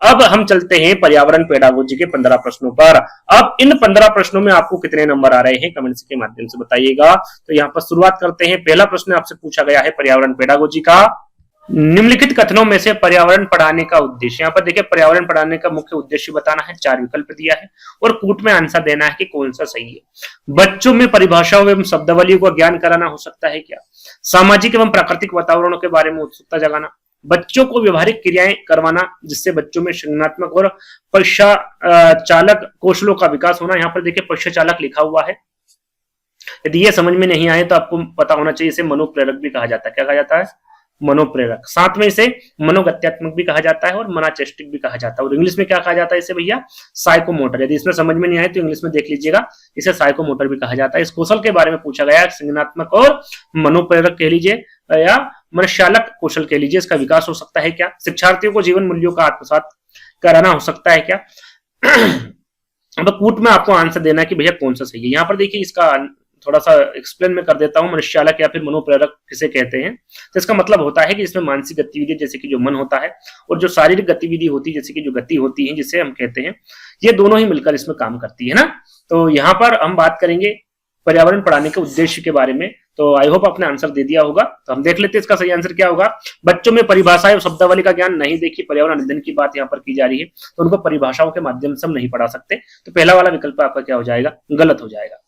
अब हम चलते हैं पर्यावरण पेडागोजी के 15 प्रश्नों पर। अब इन 15 प्रश्नों में आपको कितने नंबर आ रहे हैं कमेंट्स के माध्यम से बताइएगा। तो यहाँ पर शुरुआत करते हैं। पहला प्रश्न आपसे पूछा गया है पर्यावरण पेडागोजी का, निम्नलिखित कथनों में से पर्यावरण पढ़ाने का उद्देश्य। यहाँ पर देखिए पर्यावरण पढ़ाने का मुख्य उद्देश्य बताना है, 4 विकल्प दिया है और कूट में आंसर देना है कि कौन सा सही है। बच्चों में परिभाषाओं एवं शब्दावलियों का ज्ञान कराना हो सकता है क्या? सामाजिक एवं प्राकृतिक वातावरणों के बारे में उत्सुकता जगाना, बच्चों को व्यवहारिक क्रियाएं करवाना जिससे बच्चों में सृजनात्मक और पश्चाचालक कौशलों का विकास होना। यहाँ पर देखिए पश्चाचालक लिखा हुआ है, यदि ये समझ में नहीं आए तो आपको पता होना चाहिए इसे मनोप्रेरक भी कहा जाता है। क्या कहा जाता है? मनोप्रेरक। साथ में इसे मनोगत्यात्मक भी कहा जाता है और मनाचेष्टिक भी कहा जाता है। और इंग्लिश में क्या कहा जाता है इसे भैया? साइकोमोटर। यदि इसमें समझ में नहीं आए तो इंग्लिश में देख लीजिएगा, इसे साइकोमोटर भी कहा जाता है। इस कौशल के बारे में पूछा गया है, सृजनात्मक और मनोप्रेरक कह लीजिए या मनश्चालक कौशल कह लीजिए, इसका विकास हो सकता है क्या? शिक्षार्थियों को जीवन मूल्यों का आत्मसात कराना हो सकता है क्या? अब कूट में आपको आंसर देना है कि भैया कौन सा सही है। यहाँ पर देखिए इसका थोड़ा सा एक्सप्लेन में कर देता हूं। मनश्चालक या फिर मनोप्रेरक किसे कहते हैं? तो इसका मतलब होता है कि इसमें मानसिक गतिविधि जैसे कि जो मन होता है और जो शारीरिक गतिविधि होती है जैसे कि जो गति होती है जिसे हम कहते हैं, ये दोनों ही मिलकर इसमें काम करती है ना। तो यहाँ पर हम बात करेंगे पर्यावरण पढ़ाने के उद्देश्य के बारे में। तो आई होप आपने आंसर दे दिया होगा। तो हम देख लेते हैं इसका सही आंसर क्या होगा। बच्चों में परिभाषा और शब्दावली का ज्ञान नहीं, देखिए पर्यावरण अध्ययन की बात यहाँ पर की जा रही है तो उनको परिभाषाओं के माध्यम से हम नहीं पढ़ा सकते। तो पहला वाला विकल्प आपका क्या हो जाएगा? गलत हो जाएगा।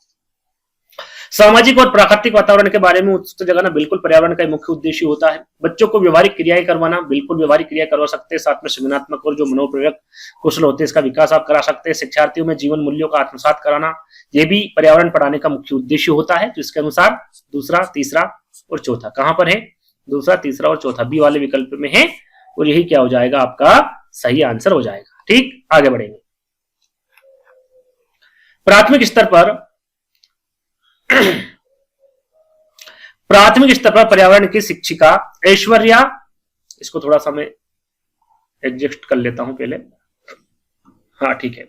सामाजिक और प्राकृतिक वातावरण के बारे में उत्सुकता जगाना बिल्कुल पर्यावरण का मुख्य उद्देश्य होता है। बच्चों को व्यवहारिक क्रियाएं करवाना, बिल्कुल व्यवहारिक क्रिया करवा सकते हैं। साथ में सृजनात्मक और जो मनोप्रेरक कौशल होते हैं इसका विकास आप करा सकते हैं। शिक्षार्थियों में जीवन मूल्यों का आत्मसात कराना, यह भी पर्यावरण पढ़ाने का मुख्य उद्देश्य होता है। तो इसके अनुसार दूसरा, तीसरा और चौथा कहां पर है? दूसरा, तीसरा और चौथा बी वाले विकल्प में है और यही क्या हो जाएगा? आपका सही आंसर हो जाएगा। ठीक, आगे बढ़ेंगे। प्राथमिक स्तर पर पर्यावरण की शिक्षिका ऐश्वर्या, इसको थोड़ा सा मैं एडजस्ट कर लेता हूं पहले, हाँ ठीक है।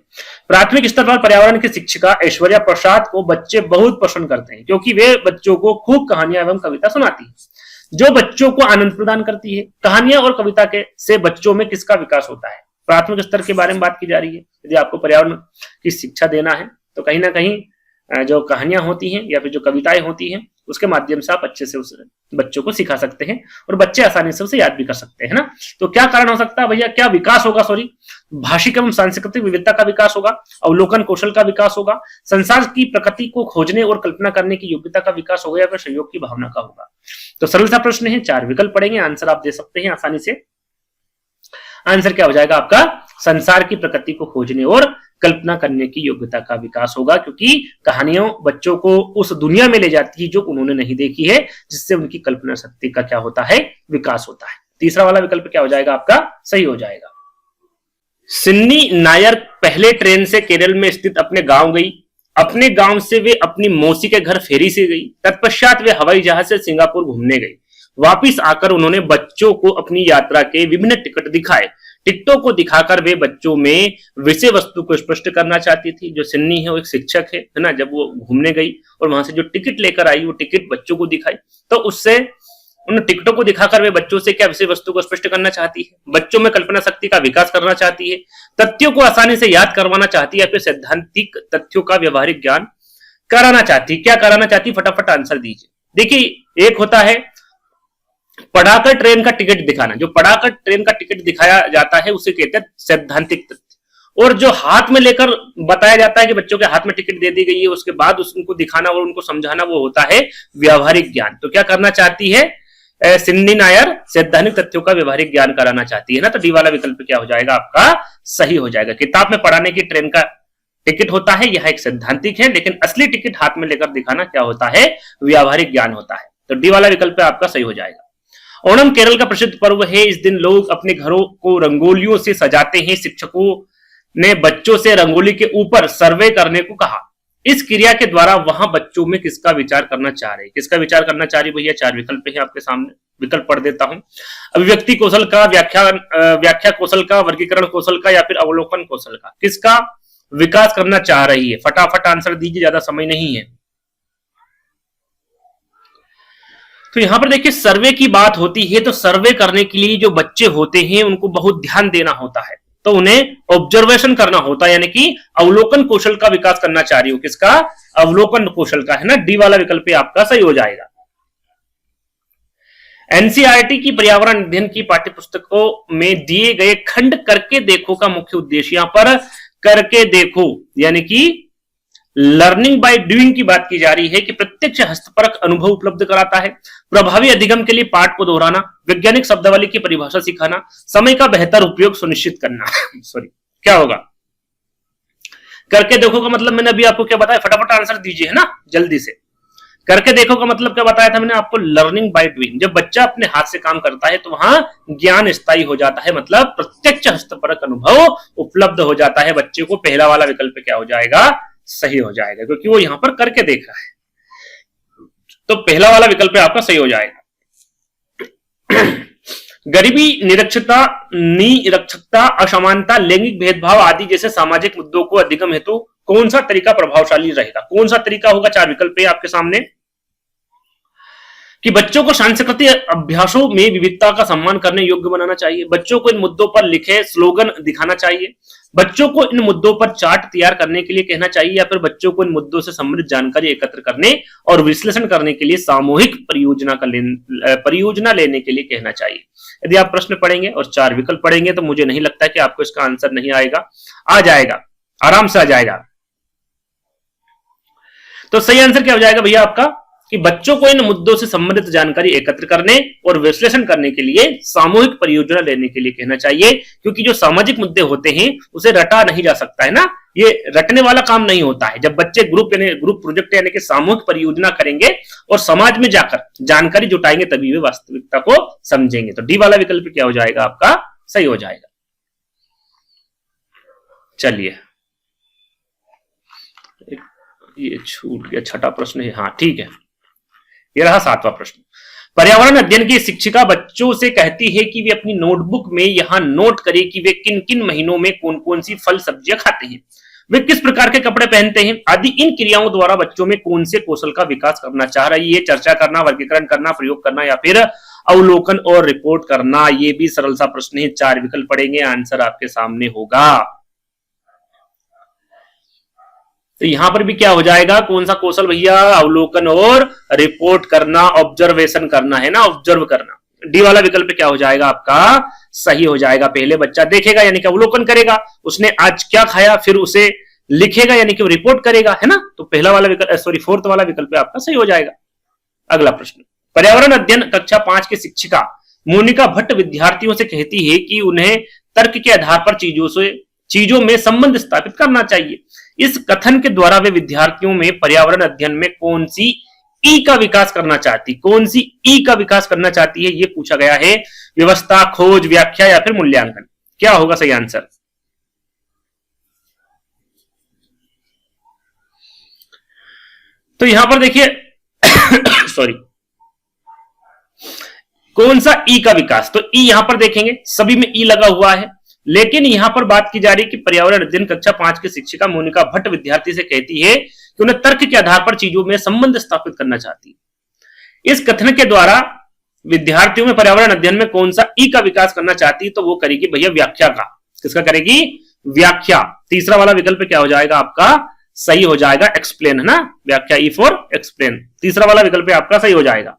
प्राथमिक स्तर पर पर्यावरण की शिक्षिका ऐश्वर्या प्रसाद को बच्चे बहुत पसंद करते हैं क्योंकि वे बच्चों को खूब कहानियां एवं कविता सुनाती है। जो बच्चों को आनंद प्रदान करती है। कहानियां और कविता के से बच्चों में किसका विकास होता है? प्राथमिक स्तर के बारे में बात की जा रही है। यदि आपको पर्यावरण की शिक्षा देना है तो कहीं ना कहीं जो कहानियां होती हैं या फिर जो कविताएं होती हैं उसके माध्यम से आप अच्छे से उस बच्चों को सिखा सकते हैं और बच्चे आसानी से उसे याद भी कर सकते हैं ना। तो क्या कारण हो सकता है भैया, क्या विकास होगा? सॉरी, भाषिक एवं सांस्कृतिक विविधता का विकास होगा, अवलोकन कौशल का विकास होगा, संसार की प्रकृति को खोजने और कल्पना करने की योग्यता का विकास होगा, या फिर सहयोग की भावना का होगा। तो सरल सा प्रश्न है, 4 विकल्प पड़ेंगे, आंसर आप दे सकते हैं आसानी से। आंसर क्या हो जाएगा आपका? संसार की प्रकृति को खोजने और कल्पना करने की योग्यता का विकास होगा, क्योंकि कहानियां बच्चों को उस दुनिया में ले जाती है जो उन्होंने नहीं देखी है, जिससे उनकी कल्पना शक्ति का क्या होता है? विकास होता है। तीसरा वाला विकल्प क्या हो जाएगा आपका? सही हो जाएगा। सिन्नी नायर पहले ट्रेन से केरल में स्थित अपने गांव गई। अपने गांव से वे अपनी मौसी के घर फेरी से गई। तत्पश्चात वे हवाई जहाज से सिंगापुर घूमने गई। वापिस आकर उन्होंने बच्चों को अपनी यात्रा के विभिन्न टिकट दिखाए। टिकटों को दिखाकर वे बच्चों में विषय वस्तु को स्पष्ट करना चाहती थी। जो सिन्नी है वो एक शिक्षक है ना। जब वो घूमने गई और वहां से जो टिकट लेकर आई वो टिकट बच्चों को दिखाई, तो उससे उन टिकटों को दिखाकर वे बच्चों से क्या विषय वस्तु को स्पष्ट करना चाहती है? बच्चों में कल्पना शक्ति का विकास करना चाहती है, तथ्यों को आसानी से याद करवाना चाहती है, या फिर सैद्धांतिक तथ्यों का व्यवहारिक ज्ञान कराना चाहती है? क्या कराना चाहती है? फटाफट आंसर दीजिए। देखिए, एक होता है पढ़ाकर ट्रेन का टिकट दिखाना। जो पढ़ाकर ट्रेन का टिकट दिखाया जाता है उसे कहते हैं सैद्धांतिक तथ्य। और जो हाथ में लेकर बताया जाता है कि बच्चों के हाथ में टिकट दे दी गई है, उसके बाद उनको दिखाना और उनको समझाना, वो होता है व्यवहारिक ज्ञान। तो क्या करना चाहती है सिन्नी नायर? सैद्धांतिक तथ्यों का व्यवहारिक ज्ञान कराना चाहती है ना। तो डी वाला विकल्प क्या हो जाएगा आपका? सही हो जाएगा। किताब में पढ़ाने की ट्रेन का टिकट होता है, यह एक सैद्धांतिक है, लेकिन असली टिकट हाथ में लेकर दिखाना क्या होता है? व्यवहारिक ज्ञान होता है। तो डी वाला विकल्प आपका सही हो जाएगा। ओणम केरल का प्रसिद्ध पर्व है। इस दिन लोग अपने घरों को रंगोलियों से सजाते हैं। शिक्षकों ने बच्चों से रंगोली के ऊपर सर्वे करने को कहा। इस क्रिया के द्वारा वहां बच्चों में किसका विचार करना चाह रहे? किसका विचार करना चाह रही भैया? 4 विकल्प है आपके सामने, विकल्प पढ़ देता हूं। अभिव्यक्ति कौशल का, व्याख्या कौशल का, वर्गीकरण कौशल का, या फिर अवलोकन कौशल का? किसका विकास करना चाह रही है? फटाफट आंसर दीजिए, ज्यादा समय नहीं है। तो यहां पर देखिए सर्वे की बात होती है, तो सर्वे करने के लिए जो बच्चे होते हैं उनको बहुत ध्यान देना होता है, तो उन्हें ऑब्जर्वेशन करना होता है, यानी कि अवलोकन कौशल का विकास करना चाह रही हो। किसका? अवलोकन कौशल का, है ना। डी वाला विकल्प आपका सही हो जाएगा। एनसीईआरटी की पर्यावरण अध्ययन की पाठ्यपुस्तकों में दिए गए खंड करके देखो का मुख्य उद्देश्य, यहां पर करके देखो यानी कि लर्निंग बाय डूइंग की बात की जा रही है कि प्रत्यक्ष हस्तपरक अनुभव उपलब्ध कराता है, प्रभावी अधिगम के लिए पाठ को दोहराना, वैज्ञानिक शब्दावली की परिभाषा सिखाना, समय का बेहतर उपयोग सुनिश्चित करना। सॉरी, क्या होगा? करके देखो का मतलब मैंने अभी आपको क्या बताया? फटाफट आंसर दीजिए, है ना, जल्दी से। करके देखो का मतलब क्या बताया था मैंने आपको? Learning by doing. जब बच्चा अपने हाथ से काम करता है तो वहां ज्ञान स्थायी हो जाता है, मतलब प्रत्यक्ष हस्तपरक अनुभव उपलब्ध हो जाता है बच्चे को। पहला वाला विकल्प क्या हो जाएगा? सही हो जाएगा, क्योंकि वो यहां पर करके देख रहा है। तो पहला वाला विकल्प आपका सही हो जाएगा। गरीबी, निरक्षरता, असमानता, लैंगिक भेदभाव आदि जैसे सामाजिक मुद्दों को अधिगम हेतु कौन सा तरीका प्रभावशाली रहेगा? कौन सा तरीका होगा? 4 विकल्प है आपके सामने कि बच्चों को सांस्कृतिक अभ्यासों में विविधता का सम्मान करने योग्य बनाना चाहिए, बच्चों को इन मुद्दों पर लिखे स्लोगन दिखाना चाहिए, बच्चों को इन मुद्दों पर चार्ट तैयार करने के लिए कहना चाहिए, या फिर बच्चों को इन मुद्दों से संबंधित जानकारी एकत्र करने और विश्लेषण करने के लिए सामूहिक परियोजना लेने के लिए कहना चाहिए। यदि आप प्रश्न पढ़ेंगे और 4 विकल्प पढ़ेंगे तो मुझे नहीं लगता कि आपको इसका आंसर नहीं आएगा। आ जाएगा, आराम से आ जाएगा। तो सही आंसर क्या हो जाएगा भैया आपका? कि बच्चों को इन मुद्दों से संबंधित जानकारी एकत्र करने और विश्लेषण करने के लिए सामूहिक परियोजना लेने के लिए कहना चाहिए, क्योंकि जो सामाजिक मुद्दे होते हैं उसे रटा नहीं जा सकता है ना, ये रटने वाला काम नहीं होता है। जब बच्चे ग्रुप प्रोजेक्ट यानी कि सामूहिक परियोजना करेंगे और समाज में जाकर जानकारी जुटाएंगे तभी वे वास्तविकता को समझेंगे। तो डी वाला विकल्प क्या हो जाएगा आपका? सही हो जाएगा। चलिए, ये छूट गया, छठा प्रश्न है। हाँ ठीक है, ये रहा 7वां प्रश्न। पर्यावरण अध्ययन की शिक्षिका बच्चों से कहती है कि वे अपनी नोटबुक में यहां नोट करें कि वे किन किन महीनों में कौन कौन सी फल सब्जियां खाते हैं। वे किस प्रकार के कपड़े पहनते हैं आदि इन क्रियाओं द्वारा बच्चों में कौन से कौशल का विकास करना चाह रही है। चर्चा करना, वर्गीकरण करना, प्रयोग करना या फिर अवलोकन और रिपोर्ट करना। ये भी सरल सा प्रश्न है, 4 विकल्प पड़ेंगे, आंसर आपके सामने होगा। तो यहां पर भी क्या हो जाएगा, कौन सा कौशल भैया, अवलोकन और रिपोर्ट करना, ऑब्जर्वेशन करना है ना, ऑब्जर्व करना। डी वाला विकल्प क्या हो जाएगा आपका, सही हो जाएगा। पहले बच्चा देखेगा यानी कि अवलोकन करेगा, उसने आज क्या खाया, फिर उसे लिखेगा यानी कि वो रिपोर्ट करेगा, है ना। तो पहला वाला विकल्प, सॉरी फोर्थ वाला विकल्प आपका सही हो जाएगा। अगला प्रश्न, पर्यावरण अध्ययन कक्षा 5 की शिक्षिका मोनिका भट्ट विद्यार्थियों से कहती है कि उन्हें तर्क के आधार पर चीजों में संबंध स्थापित करना चाहिए। इस कथन के द्वारा वे विद्यार्थियों में पर्यावरण अध्ययन में कौन सी ई का विकास करना चाहती, कौन सी ई का विकास करना चाहती है, यह पूछा गया है। व्यवस्था, खोज, व्याख्या या फिर मूल्यांकन, क्या होगा सही आंसर। तो यहां पर देखिए सॉरी, कौन सा ई का विकास, तो ई यहां पर देखेंगे सभी में ई लगा हुआ है, लेकिन यहां पर बात की जा रही है कि पर्यावरण अध्ययन कक्षा 5 की शिक्षिका मोनिका भट्ट विद्यार्थी से कहती है कि उन्हें तर्क के आधार पर चीजों में संबंध स्थापित करना चाहती है। इस कथन के द्वारा विद्यार्थियों में पर्यावरण अध्ययन में कौन सा ई का विकास करना चाहती है, तो वो करेगी भैया व्याख्या का। किसका करेगी, व्याख्या। तीसरा वाला विकल्प क्या हो जाएगा आपका, सही हो जाएगा, एक्सप्लेन, है ना, व्याख्या, ई फॉर एक्सप्लेन। तीसरा वाला विकल्प आपका सही हो जाएगा।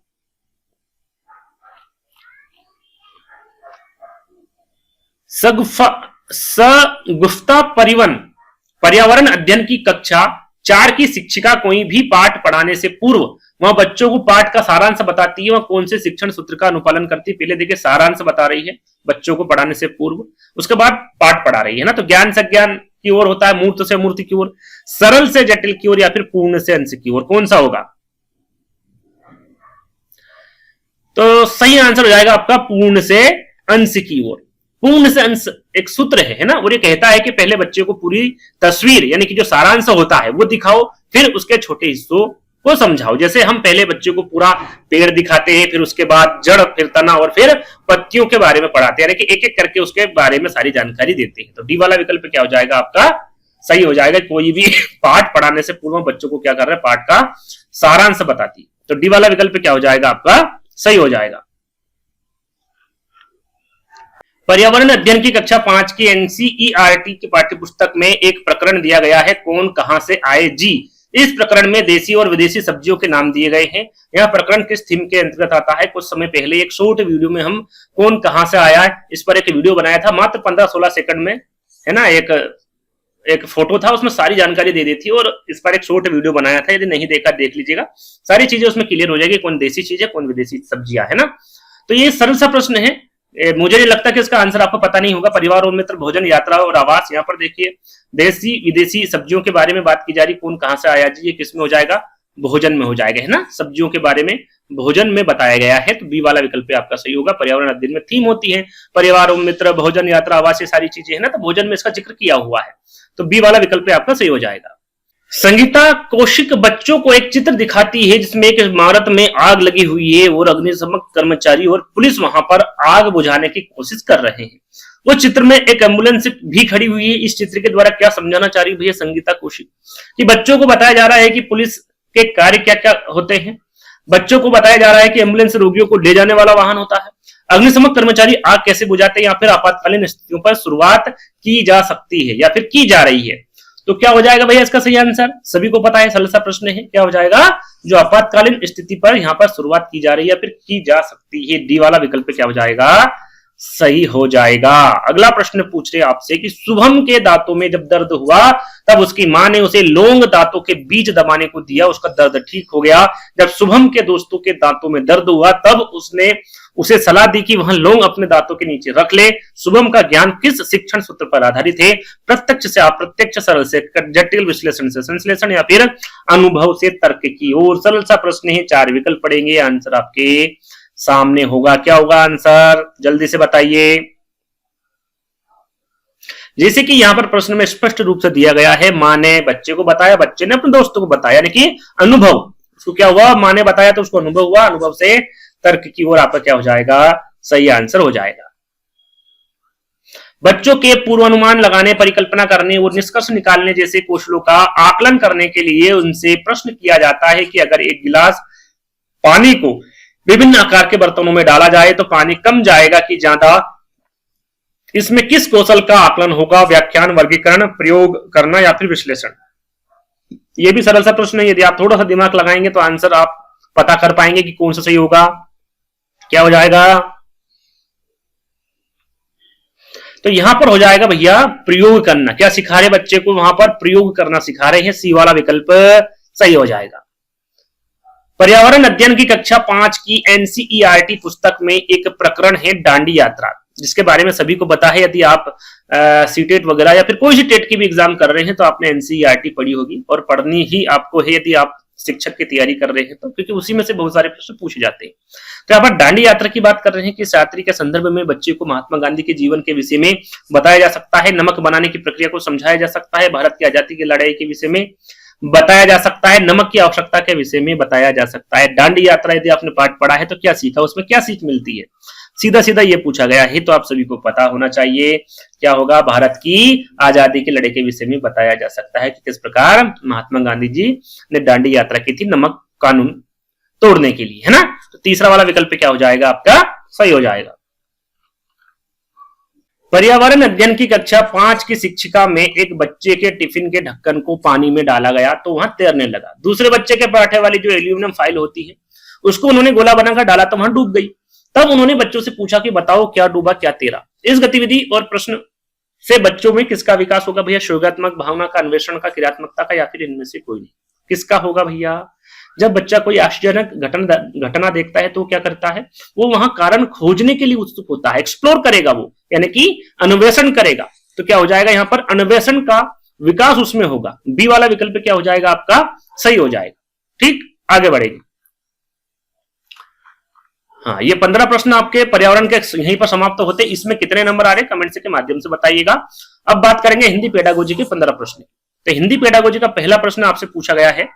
सगुफ्ता परिवन पर्यावरण अध्ययन की कक्षा 4 की शिक्षिका कोई भी पाठ पढ़ाने से पूर्व वह बच्चों को पाठ का सारांश बताती है। वह कौन से शिक्षण सूत्र का अनुपालन करती है, पहले देखिए सारांश बता रही है बच्चों को पढ़ाने से पूर्व, उसके बाद पाठ पढ़ा रही है ना। तो ज्ञान से ज्ञान की ओर होता है, मूर्त से मूर्ति की ओर, सरल से जटिल की ओर या फिर पूर्ण से अंश की ओर, कौन सा होगा। तो सही आंसर हो जाएगा आपका पूर्ण से अंश की ओर। पूर्ण से अंश एक सूत्र है ना, और ये कहता है कि पहले बच्चे को पूरी तस्वीर यानी कि जो सारांश होता है वो दिखाओ, फिर उसके छोटे हिस्सों को समझाओ। जैसे हम पहले बच्चे को पूरा पेड़ दिखाते हैं, फिर उसके बाद जड़, फिर तना और फिर पत्तियों के बारे में पढ़ाते हैं, यानी कि एक एक करके उसके बारे में सारी जानकारी देते हैं। तो डी वाला विकल्प क्या हो जाएगा आपका, सही हो जाएगा। कोई भी पाठ पढ़ाने से पूर्व बच्चों को क्या कर रहे हैं, पाठ का सारांश बताती है। तो डी वाला विकल्प क्या हो जाएगा आपका, सही हो जाएगा। पर्यावरण अध्ययन की कक्षा 5 की एनसीईआरटी की पाठ्य पुस्तक में एक प्रकरण दिया गया है, कौन कहां से आए जी। इस प्रकरण में देसी और विदेशी सब्जियों के नाम दिए गए हैं। यह प्रकरण किस थीम के अंतर्गत आता है। कुछ समय पहले एक शॉर्ट वीडियो में हम कौन कहां से आया है इस पर एक वीडियो बनाया था, मात्र 15-16 सेकंड में, है ना। एक फोटो था, उसमें सारी जानकारी दे दी थी, और इस पर एक शॉर्ट वीडियो बनाया था, यदि नहीं देखा देख लीजिएगा, सारी चीजें उसमें क्लियर हो जाएगी, कौन देसी चीज है कौन विदेशी सब्जियां, है ना। तो ये सरल सा प्रश्न है, मुझे नहीं लगता कि इसका आंसर आपको पता नहीं होगा। परिवार और मित्र, भोजन, यात्रा और आवास, यहाँ पर देखिए देसी विदेशी सब्जियों के बारे में बात की जा रही, कौन कहां से आया जी, ये किस में हो जाएगा, भोजन में हो जाएगा, है ना। सब्जियों के बारे में भोजन में बताया गया है, तो बी वाला विकल्प आपका सही होगा। पर्यावरण अध्ययन में थीम होती है परिवार और मित्र, भोजन, यात्रा, आवास, ये सारी चीजें है ना, तो भोजन में इसका जिक्र किया हुआ है, तो बी वाला विकल्प आपका सही हो जाएगा। संगीता कौशिक बच्चों को एक चित्र दिखाती है जिसमें एक इमारत में आग लगी हुई है और अग्निशमन कर्मचारी और पुलिस वहां पर आग बुझाने की कोशिश कर रहे हैं। वो चित्र में एक एम्बुलेंस भी खड़ी हुई है। इस चित्र के द्वारा क्या समझाना चाह रही भैया संगीता कौशिक, कि बच्चों को बताया जा रहा है कि पुलिस के कार्य क्या क्या होते हैं। बच्चों को बताया जा रहा है कि एम्बुलेंस रोगियों को ले जाने वाला वाहन होता है, अग्निशमन कर्मचारी आग कैसे बुझाते हैं, या फिर आपातकालीन स्थितियों पर शुरुआत की जा सकती है या फिर की जा रही है। तो क्या हो जाएगा भैया इसका सही आंसर, सभी को पता है, सरल सा प्रश्न है, क्या हो जाएगा, जो आपातकालीन स्थिति पर यहाँ पर शुरुआत की जा रही है या फिर की जा सकती है, डी वाला विकल्प क्या हो जाएगा, सही हो जाएगा। अगला प्रश्न पूछ रहे आपसे कि शुभम के दांतों में जब दर्द हुआ तब उसकी मां ने उसे लौंग दांतों के बीच दबाने को दिया, उसका दर्द ठीक हो गया। जब शुभम के दोस्तों के दांतों में दर्द हुआ तब उसने उसे सलाह दी कि वह लौंग अपने दांतों के नीचे रख ले। शुभम का ज्ञान किस शिक्षण सूत्र पर आधारित है, प्रत्यक्ष से अप्रत्यक्ष, सरल से जटिल, विश्लेषण से संश्लेषण या फिर अनुभव से तर्क की ओर। सरल सा प्रश्न है, 4 विकल्प पड़ेंगे, आंसर आपके सामने होगा। क्या होगा आंसर, जल्दी से बताइए। जैसे कि यहां पर प्रश्न में स्पष्ट रूप से दिया गया है, मां ने बच्चे को बताया, बच्चे ने अपने दोस्तों को बताया, यानी कि अनुभव, उसको क्या हुआ, मां ने बताया तो उसको अनुभव हुआ, अनुभव से तर्क की ओर आपका क्या हो जाएगा, सही आंसर हो जाएगा। बच्चों के पूर्वानुमान लगाने, परिकल्पना करने और निष्कर्ष निकालने जैसे कौशलों का आकलन करने के लिए उनसे प्रश्न किया जाता है कि अगर एक गिलास पानी को विभिन्न आकार के बर्तनों में डाला जाए तो पानी कम जाएगा कि ज्यादा, इसमें किस कौशल का आकलन होगा? व्याख्यान, वर्गीकरण, प्रयोग करना या फिर विश्लेषण। यह भी सरल सा प्रश्न है, यदि आप थोड़ा सा दिमाग लगाएंगे तो आंसर आप पता कर पाएंगे कि कौन सा सही होगा। क्या हो जाएगा? तो यहां पर हो जाएगा भैया प्रयोग करना। क्या सिखा रहे बच्चे को? वहां पर प्रयोग करना सिखा रहे हैं। सी वाला विकल्प सही हो जाएगा। पर्यावरण अध्ययन की कक्षा 5 की एनसीईआरटी पुस्तक में एक प्रकरण है दांडी यात्रा, जिसके बारे में सभी को पता है। यदि आप सीटेट वगैरह या फिर कोई सी टेट की भी एग्जाम कर रहे हैं तो आपने एनसीईआरटी पढ़ी होगी और पढ़नी ही आपको है यदि आप शिक्षक की तैयारी कर रहे हैं तो, क्योंकि उसी में से बहुत सारे प्रश्न पूछे जाते हैं। तो यहाँ पर दांडी यात्रा की बात कर रहे हैं कि इस यात्रा के संदर्भ में बच्चे को महात्मा गांधी के जीवन के विषय में बताया जा सकता है, नमक बनाने की प्रक्रिया को समझाया जा सकता है, भारत की आजादी की लड़ाई के विषय में बताया जा सकता है, नमक की आवश्यकता के विषय में बताया जा सकता है। दांडी यात्रा यदि आपने पाठ पढ़ा है तो क्या सीखा, उसमें क्या सीख मिलती है? सीधा सीधा ये पूछा गया है, तो आप सभी को पता होना चाहिए। क्या होगा? भारत की आजादी की लड़ाई के विषय में बताया जा सकता है कि किस प्रकार महात्मा गांधी जी ने दांडी यात्रा की थी नमक कानून तोड़ने के लिए, है ना। तो तीसरा वाला विकल्प क्या हो जाएगा आपका? सही हो जाएगा। पर्यावरण अध्ययन की कक्षा 5 की शिक्षिका में एक बच्चे के टिफिन के ढक्कन को पानी में डाला गया तो वहां तैरने लगा। दूसरे बच्चे के पराठे वाली जो एल्यूमिनियम फाइल होती है उसको उन्होंने गोला बनाकर डाला तो वहां डूब गई। तब उन्होंने बच्चों से पूछा कि बताओ क्या डूबा क्या तैरा। इस गतिविधि और प्रश्न से बच्चों में किसका विकास होगा भैया? योगात्मक भावना का, अन्वेषण का, क्रियात्मकता का, या फिर इनमें से कोई नहीं। किसका होगा भैया? जब बच्चा कोई आश्चर्यजनक घटना देखता है तो क्या करता है? वो वहां कारण खोजने के लिए उत्सुक होता है, एक्सप्लोर करेगा वो, यानी कि अन्वेषण करेगा। तो क्या हो जाएगा यहाँ पर? अन्वेषण का विकास उसमें होगा। बी वाला विकल्प क्या हो जाएगा आपका? सही हो जाएगा। ठीक, आगे बढ़ेंगे। हाँ, ये 15 प्रश्न आपके पर्यावरण के यहीं पर समाप्त होते। इसमें कितने नंबर आ रहे कमेंट्स के माध्यम से बताइएगा। अब बात करेंगे हिंदी पेडागोजी के 15 प्रश्न। तो हिंदी पेडागोजी का पहला प्रश्न आपसे पूछा गया है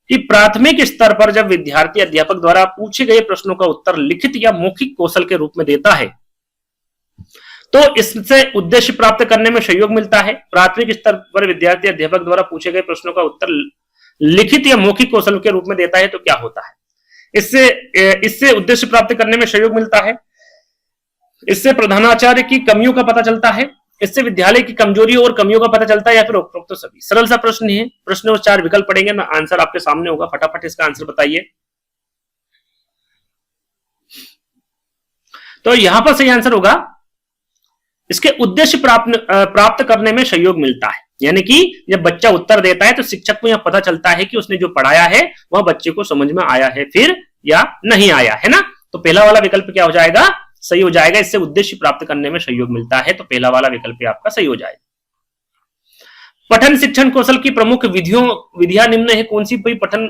कि प्राथमिक स्तर पर जब विद्यार्थी अध्यापक द्वारा पूछे गए प्रश्नों का उत्तर लिखित या मौखिक कौशल के रूप में देता है तो इससे उद्देश्य प्राप्त करने में सहयोग मिलता है। प्राथमिक स्तर पर विद्यार्थी अध्यापक द्वारा पूछे गए प्रश्नों का उत्तर लिखित या मौखिक कौशल के रूप में देता है तो क्या होता है? इससे उद्देश्य प्राप्त करने में सहयोग मिलता है, इससे प्रधानाचार्य की कमियों का पता चलता है, इससे विद्यालय की कमजोरी और कमियों का पता चलता है, या फिर उपरोक्त तो सभी। सरल सा प्रश्न है। प्रश्न और 4 विकल्प पढ़ेंगे ना, आंसर आपके सामने होगा। फटाफट इसका आंसर बताइए। तो यहां पर सही आंसर होगा इसके उद्देश्य प्राप्त करने में सहयोग मिलता है। यानी कि जब बच्चा उत्तर देता है तो शिक्षक को यह पता चलता है कि उसने जो पढ़ाया है वह बच्चे को समझ में आया है फिर या नहीं आया, है ना। तो पहला वाला विकल्प क्या हो जाएगा? सही हो जाएगा। इससे उद्देश्य प्राप्त करने में सहयोग मिलता है, तो पहला वाला विकल्प आपका सही हो जाएगा। पठन शिक्षण कौशल की प्रमुख विधियां निम्न है। कौन सी भाई पठन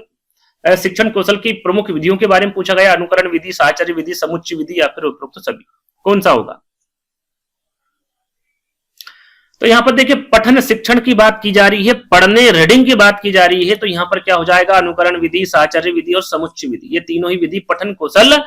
शिक्षण कौशल की प्रमुख विधियों के बारे में पूछा गया? अनुकरण विधि, साहचर्य विधि, समुच्चय विधि या फिर उपरोक्त सभी। कौन सा होगा? तो यहां पर देखिए पठन शिक्षण की बात की जा रही है, पढ़ने रीडिंग की बात की जा रही है, तो यहां पर क्या हो जाएगा? अनुकरण विधि, साहचर्य विधि और समुच्चय विधि। ये तीनों ही विधि पठन कौशल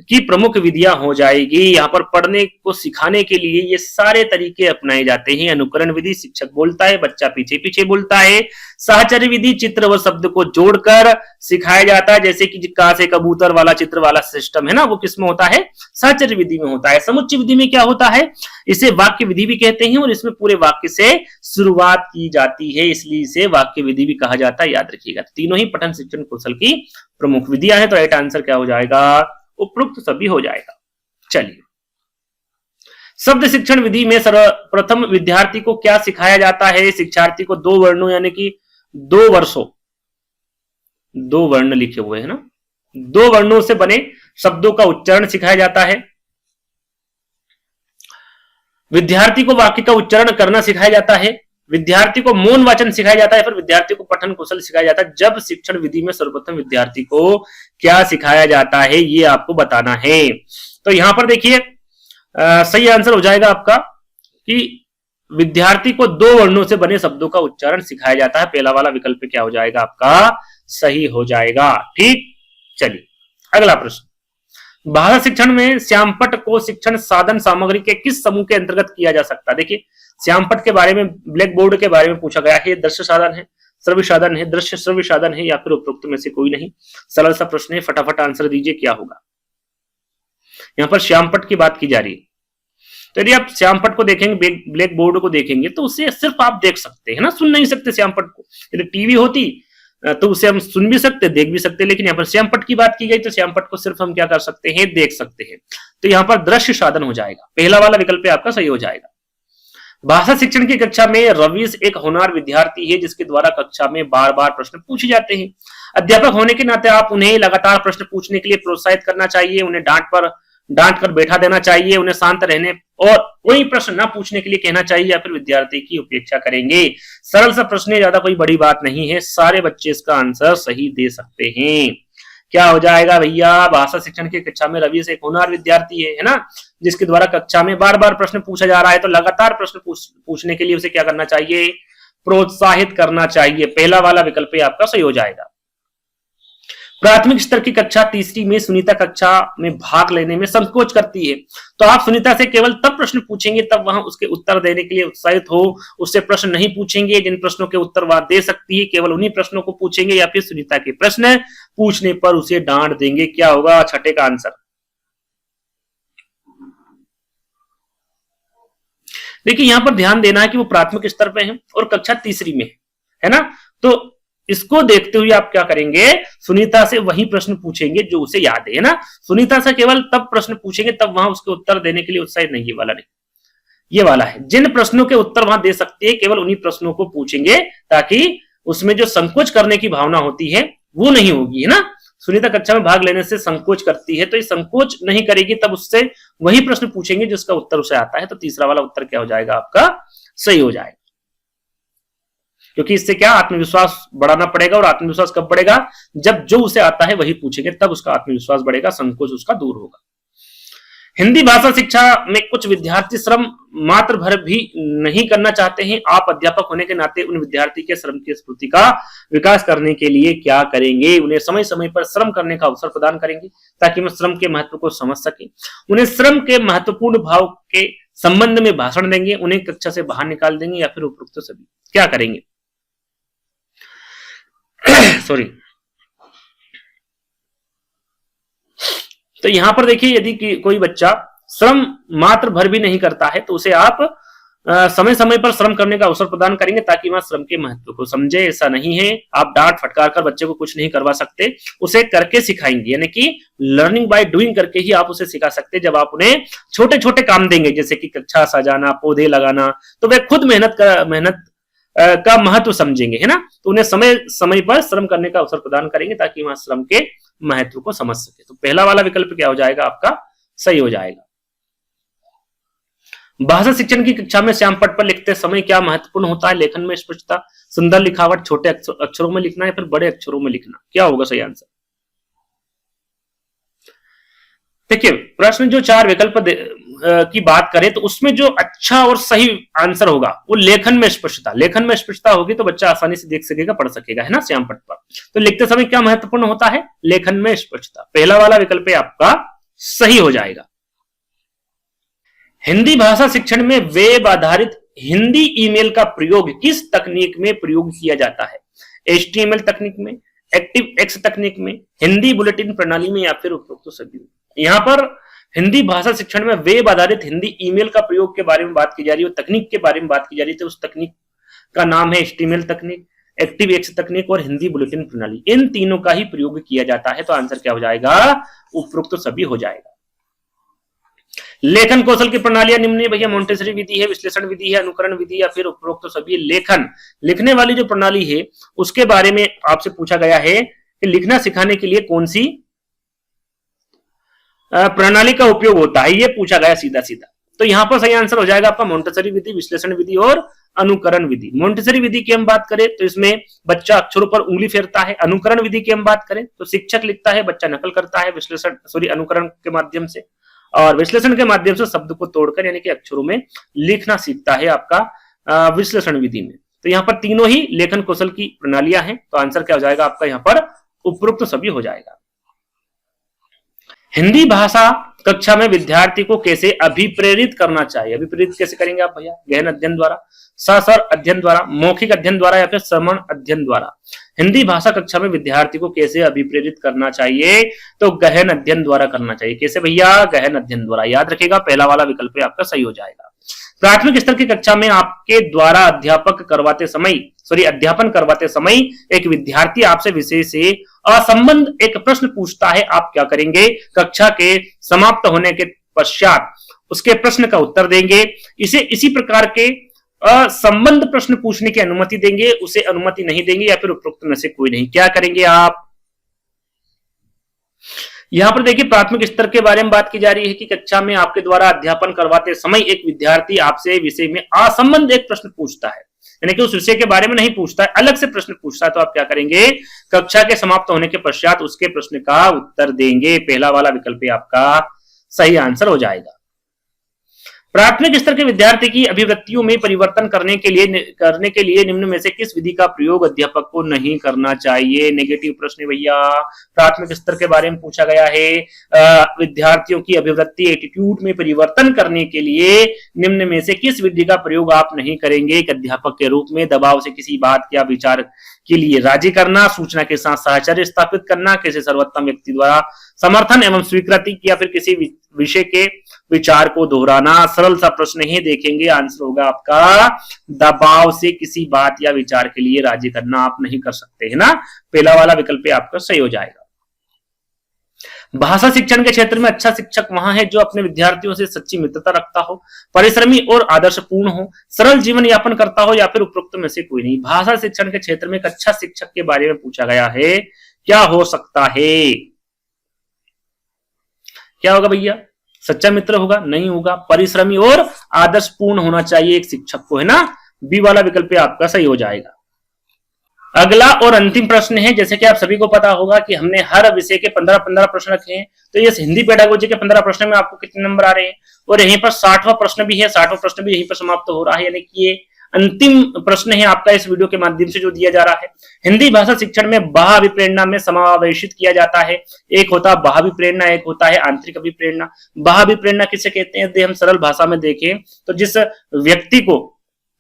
की प्रमुख विधियां हो जाएगी। यहाँ पर पढ़ने को सिखाने के लिए ये सारे तरीके अपनाए जाते हैं। अनुकरण विधि, शिक्षक बोलता है, बच्चा पीछे पीछे बोलता है। साहचर्य विधि, चित्र व शब्द को जोड़कर सिखाया जाता है, जैसे कि का से कबूतर वाला चित्र वाला सिस्टम है ना, वो किसमें होता है? साहचर्य विधि में होता है। समुच्चय विधि में क्या होता है? इसे वाक्य विधि भी कहते हैं और इसमें पूरे वाक्य से शुरुआत की जाती है, इसलिए इसे वाक्य विधि भी कहा जाता है, याद रखिएगा। तीनों ही पठन शिक्षण कौशल की प्रमुख विधियां हैं, तो राइट आंसर क्या हो जाएगा? उपरोक्त सभी हो जाएगा। चलिए, शब्द शिक्षण विधि में सर्वप्रथम विद्यार्थी को क्या सिखाया जाता है? शिक्षार्थी को 2 वर्णों यानी कि 2 वर्षों, 2 वर्ण लिखे हुए हैं ना, 2 वर्णों से बने शब्दों का उच्चारण सिखाया जाता है। विद्यार्थी को वाक्य का उच्चारण करना सिखाया जाता है। विद्यार्थी को मौन वाचन सिखाया जाता है, फिर विद्यार्थी को पठन कौशल सिखाया जाता है। जब शिक्षण विधि में सर्वप्रथम विद्यार्थी को क्या सिखाया जाता है ये आपको बताना है। तो यहां पर देखिए सही आंसर हो जाएगा आपका कि विद्यार्थी को 2 वर्णों से बने शब्दों का उच्चारण सिखाया जाता है। पहला वाला विकल्प क्या हो जाएगा आपका? सही हो जाएगा। ठीक, चलिए अगला प्रश्न। भाषा शिक्षण में श्यामपट्ट को शिक्षण साधन सामग्री के किस समूह के अंतर्गत किया जा सकता है? देखिए, श्यामपट्ट के बारे में, ब्लैक बोर्ड के बारे में पूछा गया है। दृश्य साधन है, श्रव्य साधन है, दृश्य श्रव्य साधन है, या फिर उपरोक्त में से कोई नहीं। सरल सा प्रश्न है, फटाफट आंसर दीजिए, क्या होगा? यहाँ पर श्यामपट्ट की बात की जा रही है। तो यदि आप श्यामपट्ट को देखेंगे, ब्लैक बोर्ड को देखेंगे, तो उसे सिर्फ आप देख सकते हैं ना, सुन नहीं सकते श्यामपट्ट को। यदि टीवी होती तो उसे हम सुन भी सकते, देख भी सकते, लेकिन यहाँ पर श्यामपट्ट की बात की गई तो श्यामपट्ट को सिर्फ हम क्या कर सकते हैं? देख सकते हैं। तो यहाँ पर दृश्य साधन हो जाएगा, पहला वाला विकल्प आपका सही हो जाएगा। भाषा शिक्षण की कक्षा में रवीश एक होनहार विद्यार्थी है जिसके द्वारा कक्षा में बार बार प्रश्न पूछे जाते हैं। अध्यापक होने के नाते आप उन्हें लगातार प्रश्न पूछने के लिए प्रोत्साहित करना चाहिए, उन्हें डांट कर बैठा देना चाहिए, उन्हें शांत रहने और कोई प्रश्न न पूछने के लिए कहना चाहिए, या फिर विद्यार्थी की उपेक्षा करेंगे। सरल सा प्रश्न है, ज्यादा कोई बड़ी बात नहीं है, सारे बच्चे इसका आंसर सही दे सकते हैं। क्या हो जाएगा भैया? भाषा शिक्षण की कक्षा में रवि से एक होनहार विद्यार्थी है ना, जिसके द्वारा कक्षा में बार बार प्रश्न पूछा जा रहा है, तो लगातार प्रश्न पूछने के लिए उसे क्या करना चाहिए? प्रोत्साहित करना चाहिए। पहला वाला विकल्प आपका सही हो जाएगा। प्राथमिक स्तर की कक्षा तीसरी में सुनीता कक्षा में भाग लेने में संकोच करती है, तो आप सुनीता से केवल तब प्रश्न पूछेंगे तब वहां उसके उत्तर देने के लिए उत्साहित हो। उससे प्रश्न नहीं पूछेंगे, जिन प्रश्नों के उत्तर वह दे सकती है केवल उन्हीं प्रश्नों को पूछेंगे, या फिर सुनीता के प्रश्न पूछने पर उसे डांट देंगे। क्या होगा छठे का आंसर? देखिए, यहां पर ध्यान देना है कि वो प्राथमिक स्तर पे है और कक्षा तीसरी में है ना, तो इसको देखते हुए आप क्या करेंगे? सुनीता से वही प्रश्न पूछेंगे जो उसे याद है ना। सुनीता से केवल तब प्रश्न पूछेंगे तब वहां उसके उत्तर देने के लिए उत्साहित नहीं, ये वाला नहीं, ये वाला है। जिन प्रश्नों के उत्तर वहां दे सकते हैं केवल उन्हीं प्रश्नों को पूछेंगे, ताकि उसमें जो संकोच करने की भावना होती है वो नहीं होगी, है ना। सुनीता कक्षा में भाग लेने से संकोच करती है, तो ये संकोच नहीं करेगी, तब उससे वही प्रश्न पूछेंगे जिसका उत्तर उसे आता है। तो तीसरा वाला उत्तर क्या हो जाएगा? आपका सही हो जाएगा, क्योंकि इससे क्या आत्मविश्वास बढ़ाना पड़ेगा। और आत्मविश्वास कब बढ़ेगा? जब जो उसे आता है वही पूछेंगे, तब उसका आत्मविश्वास बढ़ेगा, संकोच उसका दूर होगा। हिंदी भाषा शिक्षा में कुछ विद्यार्थी श्रम मात्र भर भी नहीं करना चाहते हैं। आप अध्यापक होने के नाते उन विद्यार्थी के श्रम की स्फूर्ति का विकास करने के लिए क्या करेंगे? उन्हें समय समय पर श्रम करने का अवसर प्रदान करेंगे, ताकि वे श्रम के महत्व को समझ सके। उन्हें श्रम के महत्वपूर्ण भाव के संबंध में भाषण देंगे, उन्हें कक्षा से बाहर निकाल देंगे, या फिर उपरोक्त सभी क्या करेंगे? सॉरी। तो यहां पर देखिए, यदि कोई बच्चा श्रम मात्र भर भी नहीं करता है तो उसे आप समय समय पर श्रम करने का अवसर प्रदान करेंगे, ताकि वह श्रम के महत्व को समझे। ऐसा नहीं है आप डांट फटकार कर बच्चे को कुछ नहीं करवा सकते, उसे करके सिखाएंगे, यानी कि लर्निंग बाय डूइंग करके ही आप उसे सिखा सकते। जब आप उन्हें छोटे छोटे काम देंगे, जैसे कि कक्षा सजाना, पौधे लगाना, तो वे खुद मेहनत का महत्व समझेंगे, है ना। तो उन्हें समय समय पर श्रम करने का अवसर प्रदान करेंगे, ताकि वह श्रम के महत्व को समझ सके। तो पहला वाला विकल्प क्या हो जाएगा? आपका सही हो जाएगा। भाषा शिक्षण की कक्षा में श्यामपट्ट पर लिखते समय क्या महत्वपूर्ण होता है? लेखन में स्पष्टता, सुंदर लिखावट, छोटे अक्षरों में लिखना, या फिर बड़े अक्षरों में लिखना? क्या होगा सही आंसर? देखिए, प्रश्न जो चार विकल्प की बात करें तो उसमें जो अच्छा और सही आंसर होगा वो लेखन में स्पष्टता। लेखन में स्पष्टता होगी तो बच्चा आसानी से देख सकेगा, पढ़ सकेगा, है ना, श्यामपट्ट पर। तो लिखते समय क्या महत्वपूर्ण होता है? लेखन में स्पष्टता। पहला वाला विकल्प आपका सही हो जाएगा। हिंदी भाषा शिक्षण में वेब आधारित हिंदी ईमेल का प्रयोग किस तकनीक में प्रयोग किया जाता है? HTML तकनीक में, एक्टिव एक्स तकनीक में, हिंदी बुलेटिन प्रणाली में, या फिर उपरोक्त सभी में? यहाँ पर हिंदी भाषा शिक्षण में वेब आधारित हिंदी ईमेल का प्रयोग के बारे में बात की जा रही है, तकनीक के बारे में बात की जा रही है। तो उस तकनीक का नाम है HTML तकनीक, एक्टिव एक्स तकनीक और हिंदी बुलेटिन प्रणाली। इन तीनों का ही प्रयोग किया जाता है। तो आंसर क्या हो जाएगा? उपरोक्त सभी हो जाएगा। लेखन कौशल की प्रणालियां निम्न है भैया। मोंटेसरी विधि है, विश्लेषण विधि है, अनुकरण विधि, या फिर उपरोक्त सभी? लेखन, लिखने वाली जो प्रणाली है उसके बारे में आपसे पूछा गया है कि लिखना सिखाने के लिए कौन सी प्रणाली का उपयोग होता है, ये पूछा गया सीधा सीधा। तो यहां पर सही आंसर हो जाएगा आपका मोंटेसरी विधि, विश्लेषण विधि और अनुकरण विधि। मोंटेसरी विधि की हम बात करें तो इसमें बच्चा अक्षरों पर उंगली फेरता है। अनुकरण विधि की हम बात करें तो शिक्षक लिखता है, बच्चा नकल करता है अनुकरण के माध्यम से, और विश्लेषण के माध्यम से शब्द को तोड़कर यानी कि अक्षरों में लिखना सीखता है आपका विश्लेषण विधि में। तो यहाँ पर तीनों ही लेखन कौशल की प्रणालियां हैं। तो आंसर क्या हो जाएगा आपका? यहाँ पर उपरोक्त सभी हो जाएगा। हिंदी भाषा कक्षा में विद्यार्थी को कैसे अभिप्रेरित करना चाहिए? अभिप्रेरित कैसे करेंगे आप भैया? गहन अध्ययन द्वारा, सस्वर अध्ययन द्वारा, मौखिक अध्ययन द्वारा या फिर श्रवण अध्ययन द्वारा। हिंदी भाषा कक्षा में विद्यार्थी को कैसे अभिप्रेरित करना चाहिए? तो गहन अध्ययन द्वारा करना चाहिए। कैसे भैया? गहन अध्ययन द्वारा। याद रखिएगा, पहला वाला विकल्प आपका सही हो जाएगा। प्राथमिक स्तर की कक्षा में आपके द्वारा अध्यापन करवाते समय एक विद्यार्थी आपसे विषय से असंबद्ध एक प्रश्न पूछता है, आप क्या करेंगे? कक्षा के समाप्त होने के पश्चात उसके प्रश्न का उत्तर देंगे। इसे इसी प्रकार के असंबद्ध प्रश्न पूछने की अनुमति देंगे, उसे अनुमति नहीं देंगे, या फिर उपरोक्त में से कोई नहीं। क्या करेंगे आप? यहां पर देखिए, प्राथमिक स्तर के बारे में बात की जा रही है कि कक्षा में आपके द्वारा अध्यापन करवाते समय एक विद्यार्थी आपसे विषय में असंबद्ध एक प्रश्न पूछता है, यानी कि उस विषय के बारे में नहीं पूछता है, अलग से प्रश्न पूछता है। तो आप क्या करेंगे? कक्षा के समाप्त होने के पश्चात उसके प्रश्न का उत्तर देंगे। पहला वाला विकल्प आपका सही आंसर हो जाएगा। प्राथमिक स्तर के विद्यार्थी की अभिव्यक्तियों में परिवर्तन करने के लिए निम्न में से किस विधि का प्रयोग अध्यापक को नहीं करना चाहिए? नेगेटिव प्रश्न भैया, प्राथमिक स्तर के बारे में पूछा गया है। विद्यार्थियों की अभिव्यक्ति एटीट्यूड में परिवर्तन करने के लिए निम्न में से किस विधि का प्रयोग आप नहीं करेंगे? एक अध्यापक के रूप में दबाव से किसी बात या विचार के लिए राजी करना, सूचना के साथ साहचर्य स्थापित करना, किसी सर्वोत्तम व्यक्ति द्वारा समर्थन एवं स्वीकृति, या फिर किसी विषय के विचार को दोहराना। सरल सा प्रश्न ही देखेंगे, आंसर होगा आपका दबाव से किसी बात या विचार के लिए राजी करना आप नहीं कर सकते, है ना। पहला वाला विकल्प आपका सही हो जाएगा। भाषा शिक्षण के क्षेत्र में अच्छा शिक्षक वहां है जो अपने विद्यार्थियों से सच्ची मित्रता रखता हो, परिश्रमी और आदर्शपूर्ण हो, सरल जीवन यापन करता हो, या फिर उपरोक्त में से कोई नहीं। भाषा शिक्षण के क्षेत्र में एक अच्छा शिक्षक के बारे में पूछा गया है, क्या हो सकता है? क्या होगा भैया? सच्चा मित्र होगा? नहीं होगा। परिश्रमी और आदर्शपूर्ण होना चाहिए एक शिक्षक को, है ना। बी वाला विकल्प आपका सही हो जाएगा। अगला और अंतिम प्रश्न है, जैसे कि आप सभी को पता होगा कि हमने हर विषय के 15-15 प्रश्न रखे हैं। तो ये हिंदी पेडागोजी के 15 प्रश्न में आपको कितने नंबर आ रहे हैं? और यहीं पर 60वां प्रश्न भी है, 60वां प्रश्न भी यहीं पर समाप्त हो रहा है, यानी कि ये अंतिम प्रश्न है आपका इस वीडियो के माध्यम से जो दिया जा रहा है। हिंदी भाषा शिक्षण में बाह्य अभिप्रेरणा में समावेशित किया जाता है। एक होता है बाह्य अभिप्रेरणा, एक होता है आंतरिक अभिप्रेरणा। बाह्य अभिप्रेरणा किसे कहते हैं? यदि हम सरल भाषा में देखें तो जिस व्यक्ति को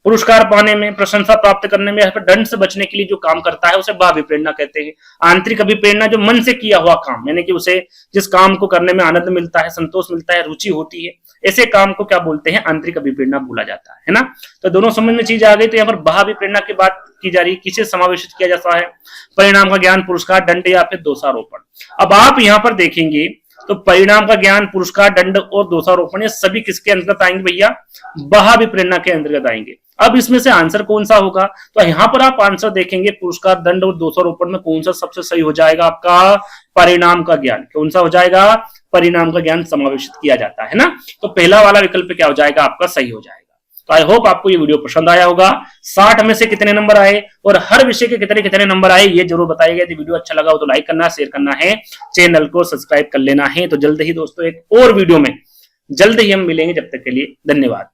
पुरस्कार पाने में, प्रशंसा प्राप्त करने में, दंड से बचने के लिए जो काम करता है उसे बाह्य अभिप्रेरणा कहते हैं। आंतरिक अभिप्रेरणा जो मन से किया हुआ काम, यानी कि उसे जिस काम को करने में आनंद मिलता है, संतोष मिलता है, रुचि होती है, ऐसे काम को क्या बोलते हैं? आंतरिक अभिप्रेरणा बोला जाता है ना। तो दोनों समझ में चीज आ गई। तो यहाँ पर बाह्य अभिप्रेरणा की बात की जा रही है, किसे समावेशित किया जाता है? परिणाम का ज्ञान, पुरस्कार, दंड या फिर दोषारोपण। अब आप यहाँ पर देखेंगे तो परिणाम का ज्ञान, पुरस्कार, दंड और दोषारोपण ये सभी किसके अंतर्गत आएंगे भैया? बाह्य अभिप्रेरणा के अंतर्गत आएंगे। अब इसमें से आंसर कौन सा होगा? तो यहाँ पर आप आंसर देखेंगे पुरस्कार, दंड और दोषारोपण में कौन सा सबसे सही हो जाएगा? आपका परिणाम का ज्ञान। कौन सा हो जाएगा? परिणाम का ज्ञान समावेशित किया जाता है ना। तो पहला वाला विकल्प क्या हो जाएगा? आपका सही हो जाएगा। तो आई होप आपको ये वीडियो पसंद आया होगा। 60 में से कितने नंबर आए और हर विषय के कितने कितने नंबर आए ये जरूर बताइएगा। यदि वीडियो अच्छा लगा हो तो लाइक करना, शेयर करना है, चैनल को सब्सक्राइब कर लेना है। तो जल्द ही दोस्तों एक और वीडियो में जल्द ही हम मिलेंगे। जब तक के लिए धन्यवाद।